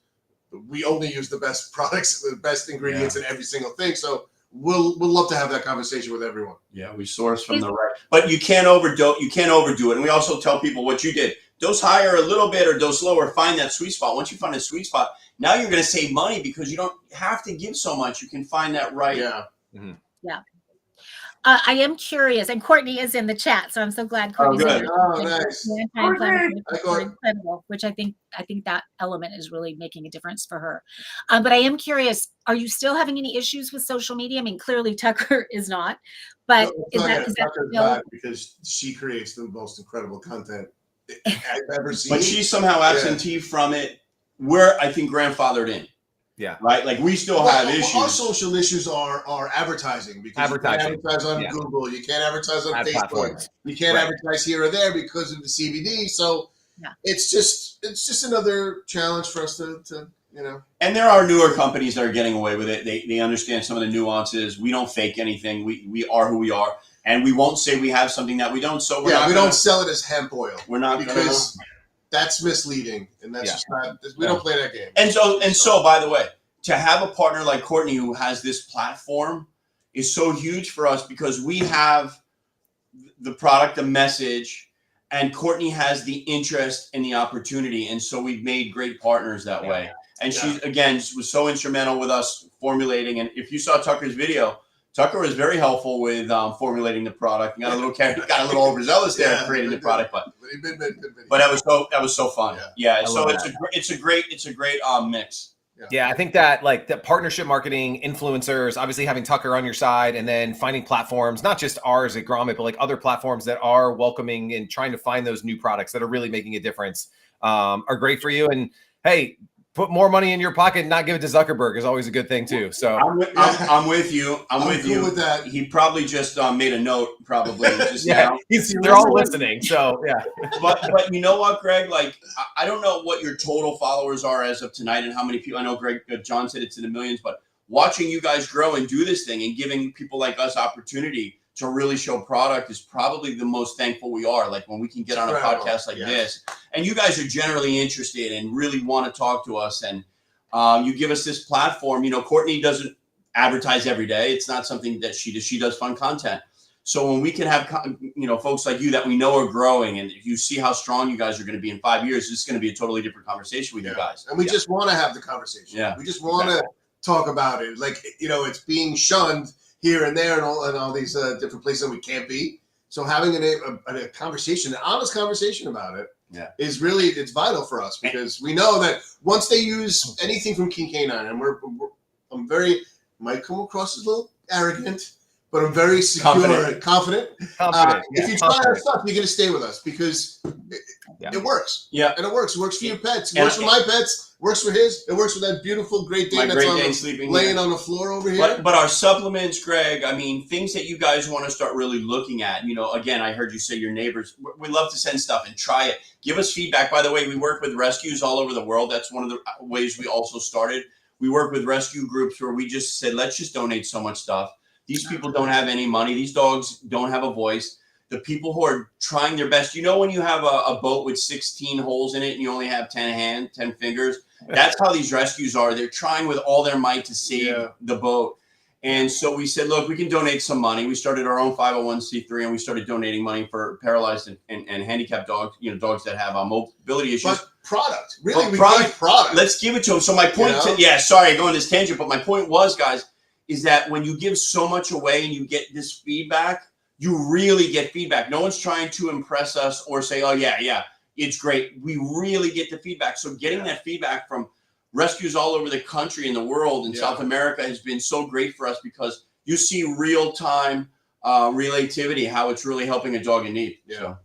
[SPEAKER 3] we only use the best products, the best ingredients in every single thing. So we'll love to have that conversation with everyone.
[SPEAKER 4] Yeah, we source from the right, but you can't overdo it. And we also tell people what you did: dose higher a little bit or dose lower. Find that sweet spot. Once you find a sweet spot, now you're going to save money because you don't have to give so much. You can find that right.
[SPEAKER 3] Yeah.
[SPEAKER 2] Mm-hmm.
[SPEAKER 1] Yeah. I am curious, and Courtney is in the chat, so I'm so glad Courtney's
[SPEAKER 4] good.
[SPEAKER 1] in there.
[SPEAKER 3] Oh, nice.
[SPEAKER 1] Incredible, which I think that element is really making a difference for her. But I am curious, are you still having any issues with social media? I mean, clearly Tucker is not, but is that
[SPEAKER 3] Tucker's
[SPEAKER 1] still...
[SPEAKER 3] bad because she creates the most incredible content I've ever seen.
[SPEAKER 4] But she's somehow absentee from it. We're, I think, grandfathered in.
[SPEAKER 2] Yeah.
[SPEAKER 4] Right. Like we still have issues.
[SPEAKER 3] Our social issues are advertising because you can't advertise on Google, you can't advertise on Facebook, you can't advertise here or there because of the CBD. So it's just another challenge for us to.
[SPEAKER 4] And there are newer companies that are getting away with it. They understand some of the nuances. We don't fake anything. We are who we are. and we won't say we have something that we don't. So
[SPEAKER 3] we don't sell it as hemp oil.
[SPEAKER 4] We're not
[SPEAKER 3] because that's misleading, and that's just not. We don't play that game.
[SPEAKER 4] And so, by the way, to have a partner like Courtney who has this platform is so huge for us because we have the product, the message, and Courtney has the interest and the opportunity, and so we've made great partners that way. And she again was so instrumental with us formulating. And if you saw Tucker's video, Tucker was very helpful with formulating the product. He got a little overzealous there creating the product, but that was so fun. So it's a great mix.
[SPEAKER 2] Yeah, I think that like the partnership marketing, influencers, obviously having Tucker on your side, and then finding platforms, not just ours at Grommet, but like other platforms that are welcoming and trying to find those new products that are really making a difference, are great for you. And hey, put more money in your pocket and not give it to Zuckerberg is always a good thing too. So
[SPEAKER 4] I'm with you. I'm with you with that. He probably just made a note probably just now.
[SPEAKER 2] They're all listening. So yeah.
[SPEAKER 4] But you know what, Greg? Like I don't know what your total followers are as of tonight and how many people. I know John said it's in the millions, but watching you guys grow and do this thing and giving people like us opportunity to really show product is probably the most thankful we are. Like when we can get on a podcast like this, and you guys are generally interested and really want to talk to us, and you give us this platform. You know, Courtney doesn't advertise every day. It's not something that she does. She does fun content. So when we can have, folks like you that we know are growing, and if you see how strong you guys are going to be in 5 years, it's going to be a totally different conversation with you guys.
[SPEAKER 3] And we just want to have the conversation. Yeah. We just want to talk about it. Like, it's being shunned here and there and all these different places that we can't be. So having a conversation, an honest conversation about it is really, it's vital for us because we know that once they use anything from King Canine, and might come across as a little arrogant, but I'm very secure and confident. If you try our stuff, you're going to stay with us because it works. Yeah. And it works. It works for your pets. It works for my pets. Works for his. It works for that beautiful Great Dane that's laying on the floor over here.
[SPEAKER 4] But our supplements, Greg, I mean, things that you guys want to start really looking at. Again, I heard you say your neighbors. We love to send stuff and try it. Give us feedback. By the way, we work with rescues all over the world. That's one of the ways we also started. We work with rescue groups where we just said, let's just donate so much stuff. These people don't have any money. These dogs don't have a voice. The people who are trying their best, when you have a boat with 16 holes in it and you only have 10 fingers, that's how these rescues are. They're trying with all their might to save the boat. And so we said, look, we can donate some money. We started our own 501c3 and we started donating money for paralyzed and handicapped dogs, dogs that have mobility issues.
[SPEAKER 3] But product, really, product.
[SPEAKER 4] Let's give it to them. So my point, sorry, I go on this tangent, but my point was, guys, is that when you give so much away and you get this feedback, you really get feedback. No one's trying to impress us or say, oh, yeah, it's great. We really get the feedback. So getting that feedback from rescues all over the country and the world and South America has been so great for us because you see real-time relativity, how it's really helping a dog in need.
[SPEAKER 2] Yeah,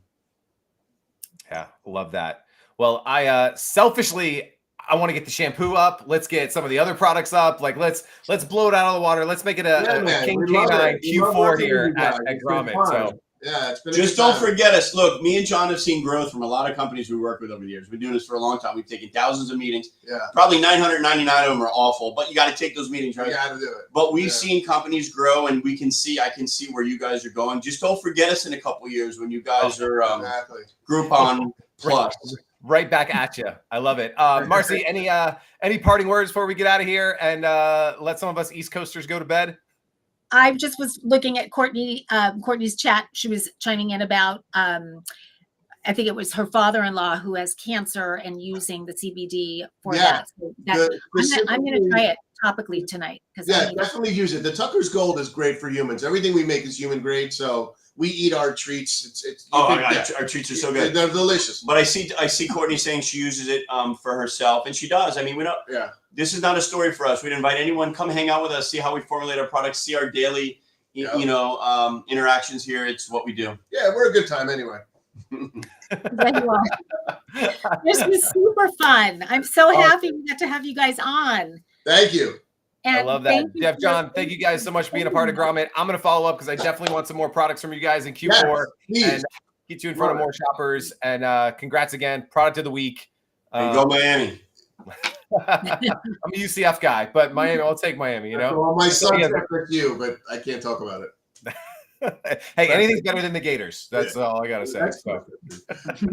[SPEAKER 2] love that. Well, I selfishly, I want to get the shampoo up. Let's get some of the other products up. Like let's blow it out of the water. Let's make it a King Canine Q4 here at Grommet. So
[SPEAKER 3] it's been
[SPEAKER 4] just don't forget us. Look, me and John have seen growth from a lot of companies we work with over the years. We've been doing this for a long time. We've taken thousands of meetings. Yeah. Probably 999 of them are awful, but you got to take those meetings, right?
[SPEAKER 3] You got to do it.
[SPEAKER 4] But we've seen companies grow, and I can see where you guys are going. Just don't forget us in a couple of years when you guys are Groupon Plus.
[SPEAKER 2] Right back at you. I love it. Marcy, any parting words before we get out of here and let some of us East Coasters go to bed?
[SPEAKER 1] I just was looking at Courtney's chat. She was chiming in about, I think it was her father-in-law who has cancer and using the CBD for that. So I'm going to try it topically tonight.
[SPEAKER 3] Definitely use it. The Tucker's Gold is great for humans. Everything we make is human grade, so we eat our treats.
[SPEAKER 4] Our treats are so good.
[SPEAKER 3] They're delicious.
[SPEAKER 4] But I see Courtney saying she uses it for herself, and she does. I mean, we don't. Yeah. This is not a story for us. We'd invite anyone, come hang out with us, see how we formulate our products, see our daily, interactions here. It's what we do.
[SPEAKER 3] Yeah, we're a good time anyway.
[SPEAKER 1] This was super fun. I'm so happy we got to have you guys on.
[SPEAKER 3] Thank you.
[SPEAKER 2] And I love that. Jeff, John, thank you guys so much for being a part of Grommet. I'm going to follow up because I definitely want some more products from you guys in Q4 and get you in front of more shoppers. And congrats again. Product of the week.
[SPEAKER 4] Go Miami.
[SPEAKER 2] I'm a UCF guy, but Miami, I'll take Miami,
[SPEAKER 3] Well, my son with you, but I can't talk about it.
[SPEAKER 2] Hey, anything's better than the Gators. That's all I gotta say. So.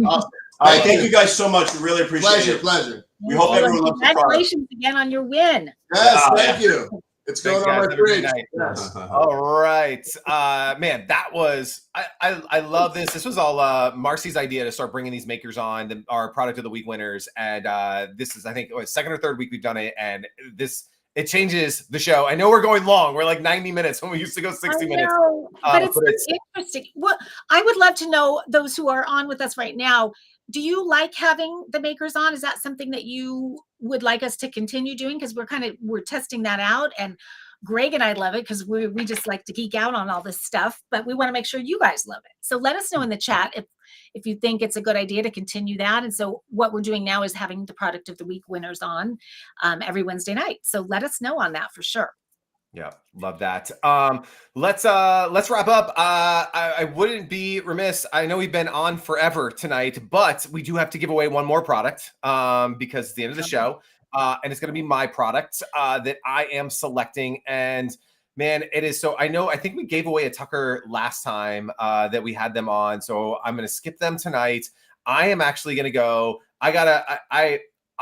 [SPEAKER 3] Awesome.
[SPEAKER 4] All right, thank you guys so much. We really appreciate
[SPEAKER 3] Pleasure,
[SPEAKER 4] it.
[SPEAKER 3] pleasure.
[SPEAKER 4] We hope everyone loves the product.
[SPEAKER 1] Congratulations again on your win.
[SPEAKER 3] Yes,
[SPEAKER 4] Wow,
[SPEAKER 3] thank you. It's
[SPEAKER 2] Thanks,
[SPEAKER 3] going on
[SPEAKER 2] guys.
[SPEAKER 3] my
[SPEAKER 2] Have a good
[SPEAKER 3] fridge.
[SPEAKER 2] night.
[SPEAKER 3] Yes.
[SPEAKER 2] All right, man, that was I love this. This was all Marcy's idea to start bringing these makers on, our product of the week winners, and this is I think second or third week we've done it, and it changes the show. I know we're going long. We're like 90 minutes when we used to go 60 minutes.
[SPEAKER 1] But it's interesting. Well, I would love to know, those who are on with us right now, do you like having the makers on? Is that something that you would like us to continue doing? Because we're testing that out, and Greg and I love it because we just like to geek out on all this stuff, but we want to make sure you guys love it. So let us know in the chat if you think it's a good idea to continue that. And so what we're doing now is having the product of the week winners on every Wednesday night. So let us know on that for sure.
[SPEAKER 2] Yeah, love that. Let's wrap up. I wouldn't be remiss. I know we've been on forever tonight, but we do have to give away one more product because it's the end of the show. And it's going to be my product that I am selecting. And man, it is so. I think we gave away a Tucker last time that we had them on. So I'm going to skip them tonight. I am actually going to go.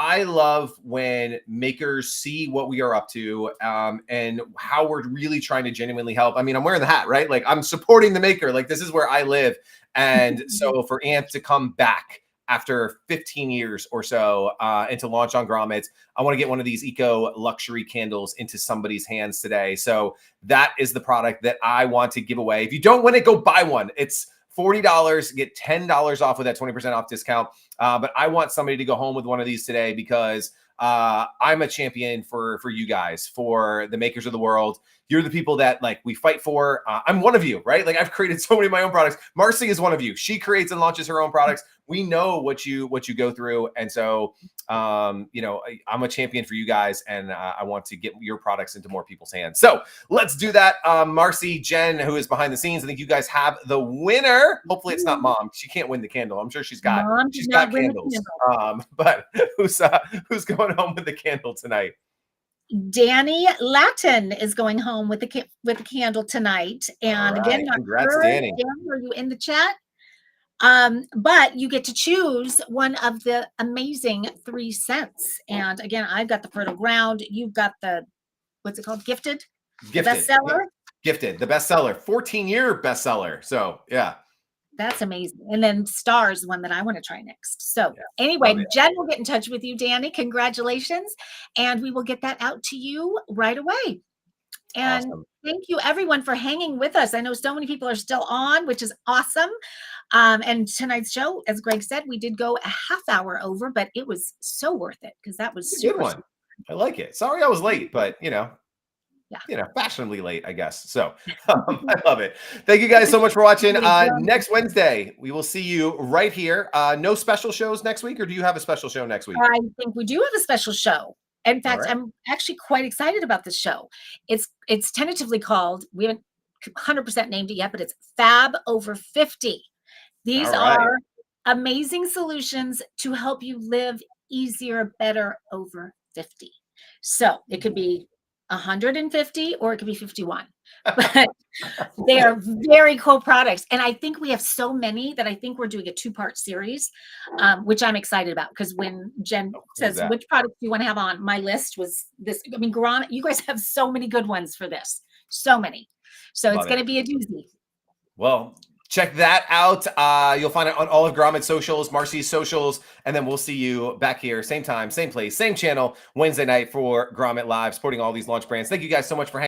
[SPEAKER 2] I love when makers see what we are up to and how we're really trying to genuinely help. I mean, I'm wearing the hat, right? Like I'm supporting the maker. Like this is where I live. And so for Ant to come back after 15 years or so and to launch on Grommet, I want to get one of these eco luxury candles into somebody's hands today. So that is the product that I want to give away. If you don't win it, go buy one. It's $40, get $10 off with that 20% off discount. But I want somebody to go home with one of these today because I'm a champion for you guys, for the makers of the world. You're the people that like we fight for. I'm one of you, right? Like I've created so many of my own products. Marcy is one of you. She creates and launches her own products. We know what you go through. And so, I'm a champion for you guys, and I want to get your products into more people's hands. So let's do that. Marcy, Jen, who is behind the scenes, I think you guys have the winner. Hopefully it's not Mom. She can't win the candle. I'm sure she's got candles. But who's going home with the candle tonight?
[SPEAKER 1] Danny Latin is going home with the candle tonight. And again,
[SPEAKER 2] congrats, Danny.
[SPEAKER 1] Danny, are you in the chat? But you get to choose one of the amazing 3 cents. And again, I've got the Fertile Ground. You've got the, what's it called? Gifted bestseller.
[SPEAKER 2] Gifted, the bestseller, 14-year bestseller. So yeah.
[SPEAKER 1] That's amazing. And then Stars, one that I want to try next. So anyway, Jen will get in touch with you, Danny. Congratulations. And we will get that out to you right away. And thank you everyone for hanging with us. I know so many people are still on, which is awesome. And tonight's show, as Greg said, we did go a half hour over, but it was so worth it because that was
[SPEAKER 2] a good one. I like it. Sorry I was late, but fashionably late, I guess. So I love it. Thank you guys so much for watching. Next Wednesday, we will see you right here. No special shows next week, or do you have a special show next week?
[SPEAKER 1] I think we do have a special show. In fact, I'm actually quite excited about this show. It's tentatively called, we haven't 100% named it yet, but it's Fab Over 50. These are amazing solutions to help you live easier, better over 50. So it could be 150 or it could be 51, but they are very cool products. And I think we have so many that I think we're doing a 2-part series, which I'm excited about, because when Jen says, which product do you want to have on, my list was this. I mean, Grommet, you guys have so many good ones for this, so many. So it's going to be a doozy.
[SPEAKER 2] Well, check that out. You'll find it on all of Grommet's socials, Marcy's socials, and then we'll see you back here, same time, same place, same channel, Wednesday night for Grommet Live, supporting all these launch brands. Thank you guys so much for hanging.